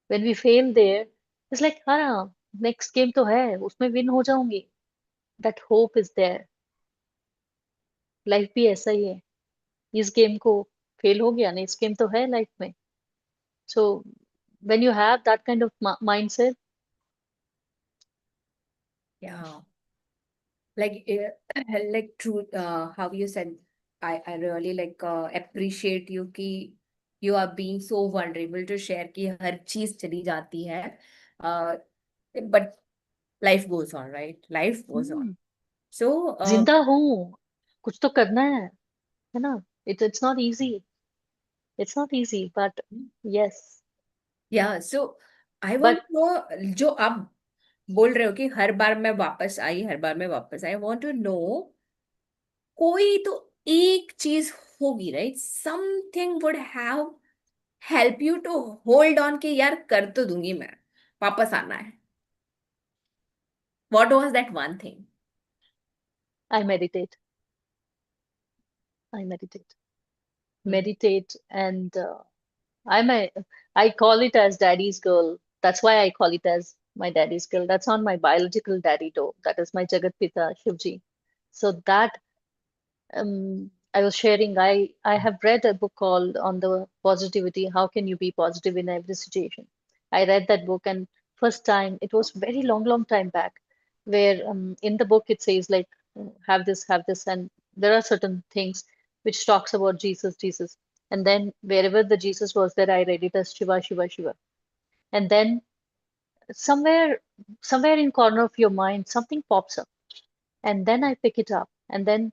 When we fail there, it's like, हाँ, next game तो है, उसमें win हो जाऊंगी. That hope is there. Life भी ऐसा ही है. इस गेम को फेल हो गया ना, इस गेम तो है लाइफ में. So when you have that kind of mindset, Yeah. Like like true how you said, I really like appreciate you कि you are being so vulnerable to share कि हर चीज चली जाती है, uh, but life goes on, right? Life goes on. hmm, So जिंदा हूँ, कुछ तो करना है ना. It's not easy. It's not easy, but yes. yeah, so I want But to know, जो आप बोल रहे हो कि हर बार मैं वापस आई, हर बार मैं वापस आई, I want to know कोई तो एक चीज होगी, right? Something would have help you to hold on कि यार कर तो दूंगी मैं, वापस आना है. What was that one thing? I meditate. I meditate. Meditate, and I call it as daddy's girl. That's why I call it as my daddy's girl. That's not my biological daddy though. That is my Jagat Pita Shivji. So that I was sharing, I have read a book called On the Positivity, How Can You Be Positive in Every Situation. I read that book, and first time, it was very long, long time back, where in the book it says like, have this, and there are certain things which talks about Jesus, Jesus. And then wherever the Jesus was there, I read it as Shiva, Shiva, Shiva. And then somewhere, somewhere in corner of your mind, something pops up, and then I pick it up, and then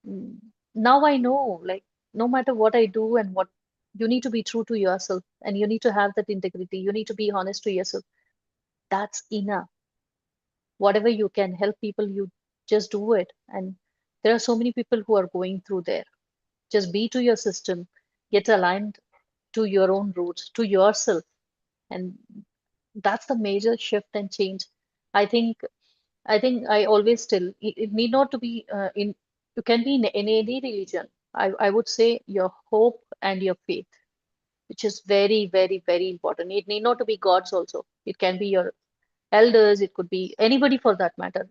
mm, now I know, like, no matter what I do and what, you need to be true to yourself, and you need to have that integrity. You need to be honest to yourself. That's enough. Whatever you can help people, you just do it. And there are so many people who are going through there. Just be to your system, get aligned to your own roots, to yourself, and that's the major shift and change. I think I always tell, it need not to be in, you can be in any religion. I would say your hope and your faith, which is very, very, very important. It need not to be gods also. It can be your elders, it could be anybody for that matter.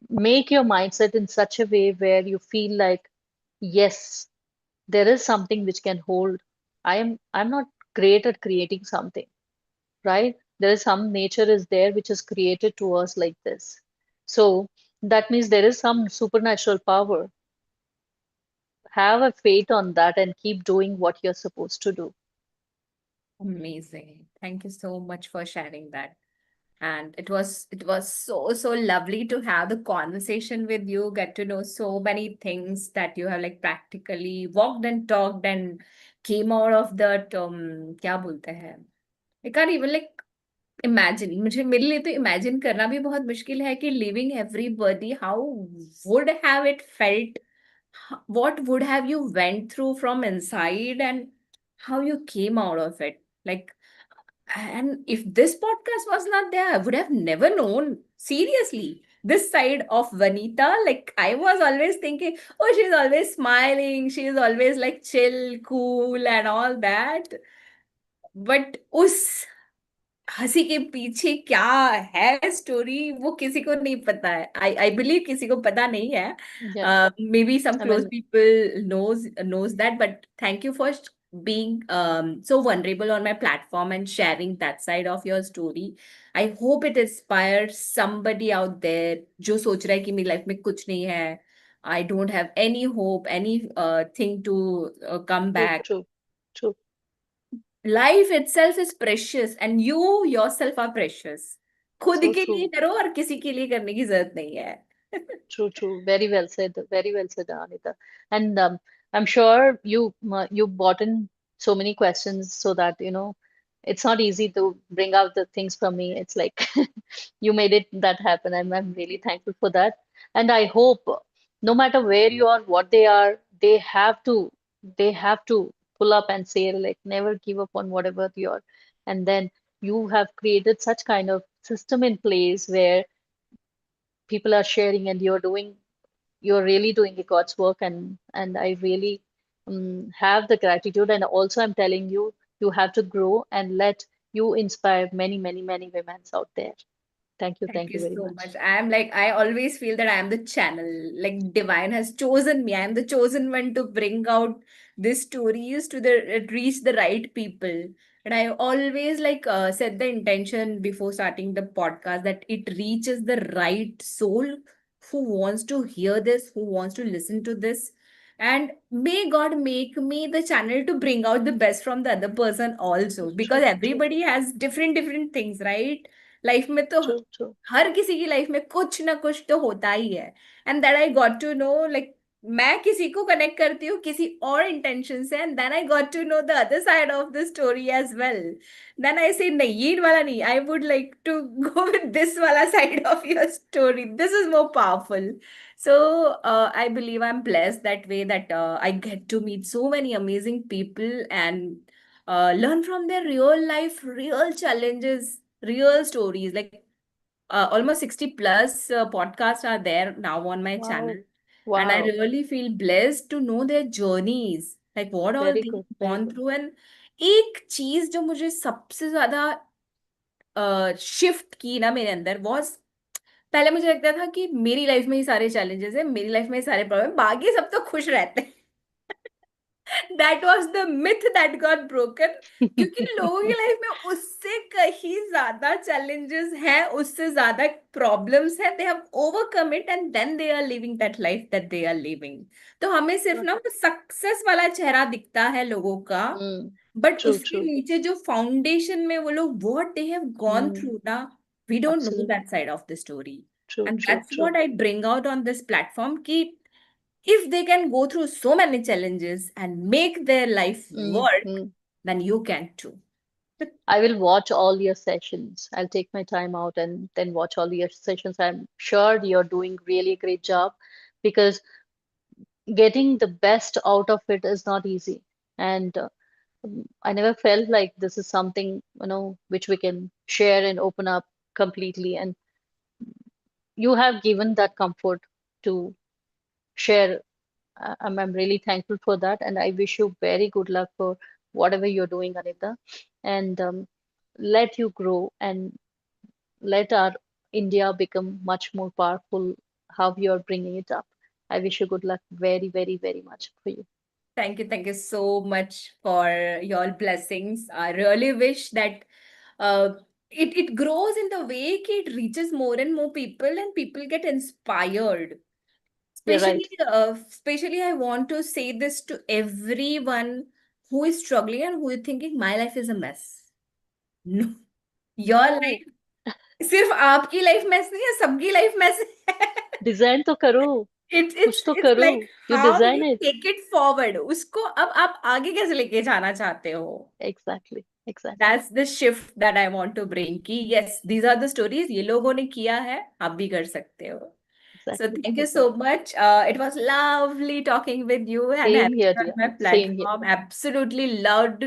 Make your mindset in such a way where you feel like, yes, there is something which can hold. I'm not great at creating something, right? There is some nature is there which is created to us like this. So that means there is some supernatural power. Have a faith on that and keep doing what you're supposed to do. Amazing. Thank you so much for sharing that. And it was so lovely to have the conversation with you, get to know so many things that you have like practically walked and talked and came out of that क्या बोलते हैं, I can't even like imagine. मुझे मेरे लिए तो imagine करना भी बहुत मुश्किल है कि leaving everybody, how would have it felt, what would have you went through from inside, and how you came out of it. Like, and if this podcast was not there, I would have never known, seriously, this side of Vanita. Like, I was always thinking, oh, she's always smiling, she's always like chill, cool, and all that. But उस हंसी के पीछे क्या है story, वो किसी को नहीं पता है. आई बिलीव किसी को पता नहीं है. Yeah. Maybe some I close mean, people knows that, but thank you for being so vulnerable on my platform and sharing that side of your story. I hope it inspires somebody out there जो सोच रहा है कि मेरी life में कुछ नहीं है. I don't have any hope, any thing to come true, back. true, true, Life itself is precious and you yourself are precious. खुद so के लिए true. करो और किसी के लिए करने की जरूरत नहीं है. True, true. Very well said, Anita. And I'm sure you brought in so many questions so that, it's not easy to bring out the things from me. It's like you made it that happen. I'm really thankful for that. And I hope no matter where you are, what they are, they have to pull up and say like never give up on whatever you're. And then you have created such kind of system in place where people are sharing and you're really doing the God's work, and I really have the gratitude, and also I'm telling you, you have to grow and let you inspire many, many, many women out there. Thank Thank you you very so much. much. I am like, I always feel that I am the channel. Like, divine has chosen me. I am the chosen one to bring out these stories to the reach the right people. And I always like set the intention before starting the podcast that it reaches the right soul who wants to hear this, who wants to listen to this. And may God make me the channel to bring out the best from the other person also, because True, true, everybody has different things, right? Life में तो true, true. हर किसी की life में कुछ ना कुछ तो होता ही है. And that I got to know, like मैं किसी को कनेक्ट करती हूँ किसी और इंटेंशन से, and then I got to know the other side of the story as well. Then I say नहीं, ये वाला नहीं, I would like to go with this वाला side of your story, this is more powerful. So I believe I'm blessed that way, that I get to meet so many amazing people and learn from their real life, real challenges, real stories. Like almost 60 plus podcasts are there now on my channel. Wow, And I wow. really feel blessed to know their journeys, like what all Very they've good, very gone good. through. And एक चीज जो मुझे सबसे ज्यादा shift की ना मेरे अंदर, was पहले मुझे लगता था कि मेरी लाइफ में ही सारे चैलेंजेस है, मेरी लाइफ में ही सारे प्रॉब्लम, बाकी सब तो खुश रहते हैं. That was the myth that got broken. क्योंकि लोगों की लाइफ में उससे कहीं ज्यादा चैलेंजेस हैं, उससे ज्यादा प्रॉब्लम्स हैं, they have overcome it and then they are living that life that they are living. तो हमें सिर्फ ना वो सक्सेस वाला चेहरा दिखता है लोगों का, Mm, बट true, उसके true. नीचे जो फाउंडेशन में वो लोग what they have gone Mm, through ना, we don't know absolutely. That side of the story. True, and true, that's true. What I bring out on this platform कि if they can go through so many challenges and make their life Mm, work, mm. then you can too. I will watch all your sessions. I'll take my time out and then watch all your sessions. I'm sure you're doing really great job because getting the best out of it is not easy. And I never felt like this is something, which we can share and open up completely. And you have given that comfort to share. I'm really thankful for that. And I wish you very good luck for whatever you're doing, Anita. And let you grow and let our India become much more powerful, how you're bringing it up. I wish you good luck very, very, very much for you. Thank you so much for your blessings. I really wish that uh, it grows in the way कि it reaches more and more people and people get inspired. You're right. Especially, I want to say this to everyone who is struggling and who is thinking my life is a mess. No, your No, life सिर्फ आपकी life mess नहीं है, सबकी life mess है. Design तो करो, कुछ तो It's करो. like You how design you it. take it forward, उसको अब आप आगे कैसे लेके जाना चाहते हो. Exactly, exactly, That's the shift that I want to bring कि yes, these are the stories, ये लोगों ने किया है, आप भी कर सकते हो. So exactly, thank you so exactly. much. It was lovely talking with you and Same having here, you on dear. my Same here. platform. Absolutely loved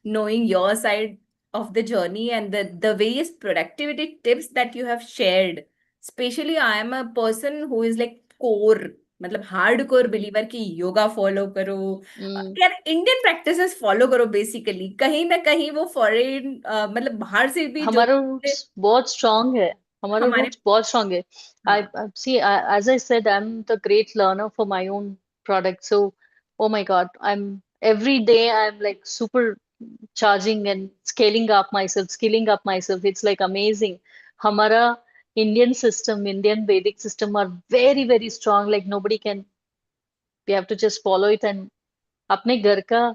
knowing your side of the journey and the various productivity tips that you have shared. Especially, I am a person who is like core, मतलब hardcore हम्म believer कि yoga follow करो, हम्म, यार Indian practices follow करो, basically कहीं ना कहीं वो foreign, मतलब बाहर से भी जो हमारा रूट्स बहुत स्ट्रांग है, हमारा हमारे, रूट्स बहुत स्ट्रांग है. I हाँ, see, as I said, I'm the great learner for my own product. So, oh my God, I'm every day I'm like super charging and scaling up myself, skilling up myself. It's like amazing. हमारा Indian system, Indian Vedic system are very, very strong. Like nobody can, we have to just follow it and अपने घर का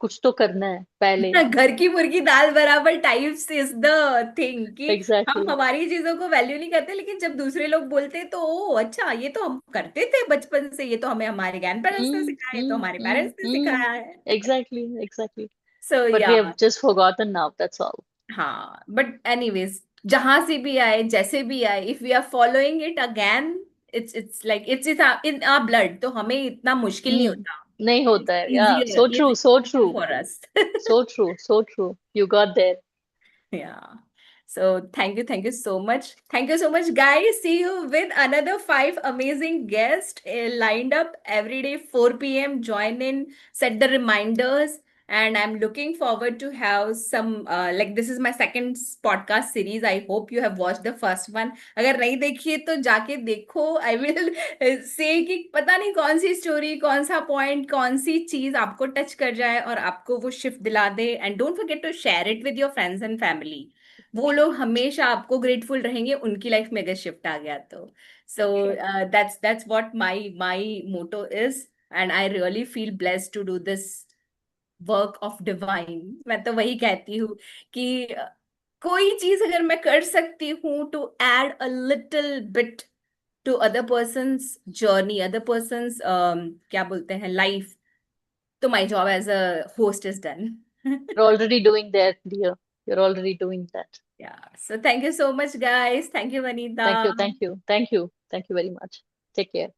कुछ तो करना है पहले. घर की मुर्गी दाल बराबर टाइप्स इज द थिंग कि हम Exactly. हमारी चीजों को वैल्यू नहीं करते, लेकिन जब दूसरे लोग बोलते हैं तो ओ अच्छा, ये तो हम करते थे बचपन से, ये तो हमें हमारे ग्रैंड पेरेंट्स ने सिखाया, ये तो हमारे पेरेंट्स ने सिखाया है। Exactly, exactly. सो But या, we have just forgotten now, that's all. हाँ, बट एनीवेज, जहां से भी आए, जैसे भी आए, if we are following it again, it's like it's in our blood, तो हमें इतना मुश्किल नहीं होता, नहीं इट्स होता है. Yeah, so easier, true, so is true. For us. So true, so true. You got there. Yeah. So thank you so much. Thank you so much, guys. See you with another five amazing guests lined up every day, 4 p.m. Join in, set the reminders, and I'm looking forward to have some. Like this is my second podcast series. I hope you have watched the first one. अगर नहीं देखी है तो जाके देखो. I will say कि पता नहीं कौन सी स्टोरी, कौन सा पॉइंट, कौन सी चीज आपको टच कर जाए और आपको वो शिफ्ट दिला दे. And don't forget to share it with your friends and family. वो लोग हमेशा आपको ग्रेटफुल रहेंगे उनकी लाइफ में अगर शिफ्ट आ गया तो. So Sure. That's what my motto is. And I really feel blessed to do this work of divine. मैं तो वही कहती हूँ कि कोई चीज अगर मैं कर सकती हूँ to add a little bit to other persons journey, other persons क्या बोलते हैं, लाइफ, तो my job as a host is done. You're already doing that, dear. You're already doing that. Yeah. So thank you so much, guys. Thank you, Thank Vanita. you, thank you, thank you, thank you very much. Take care.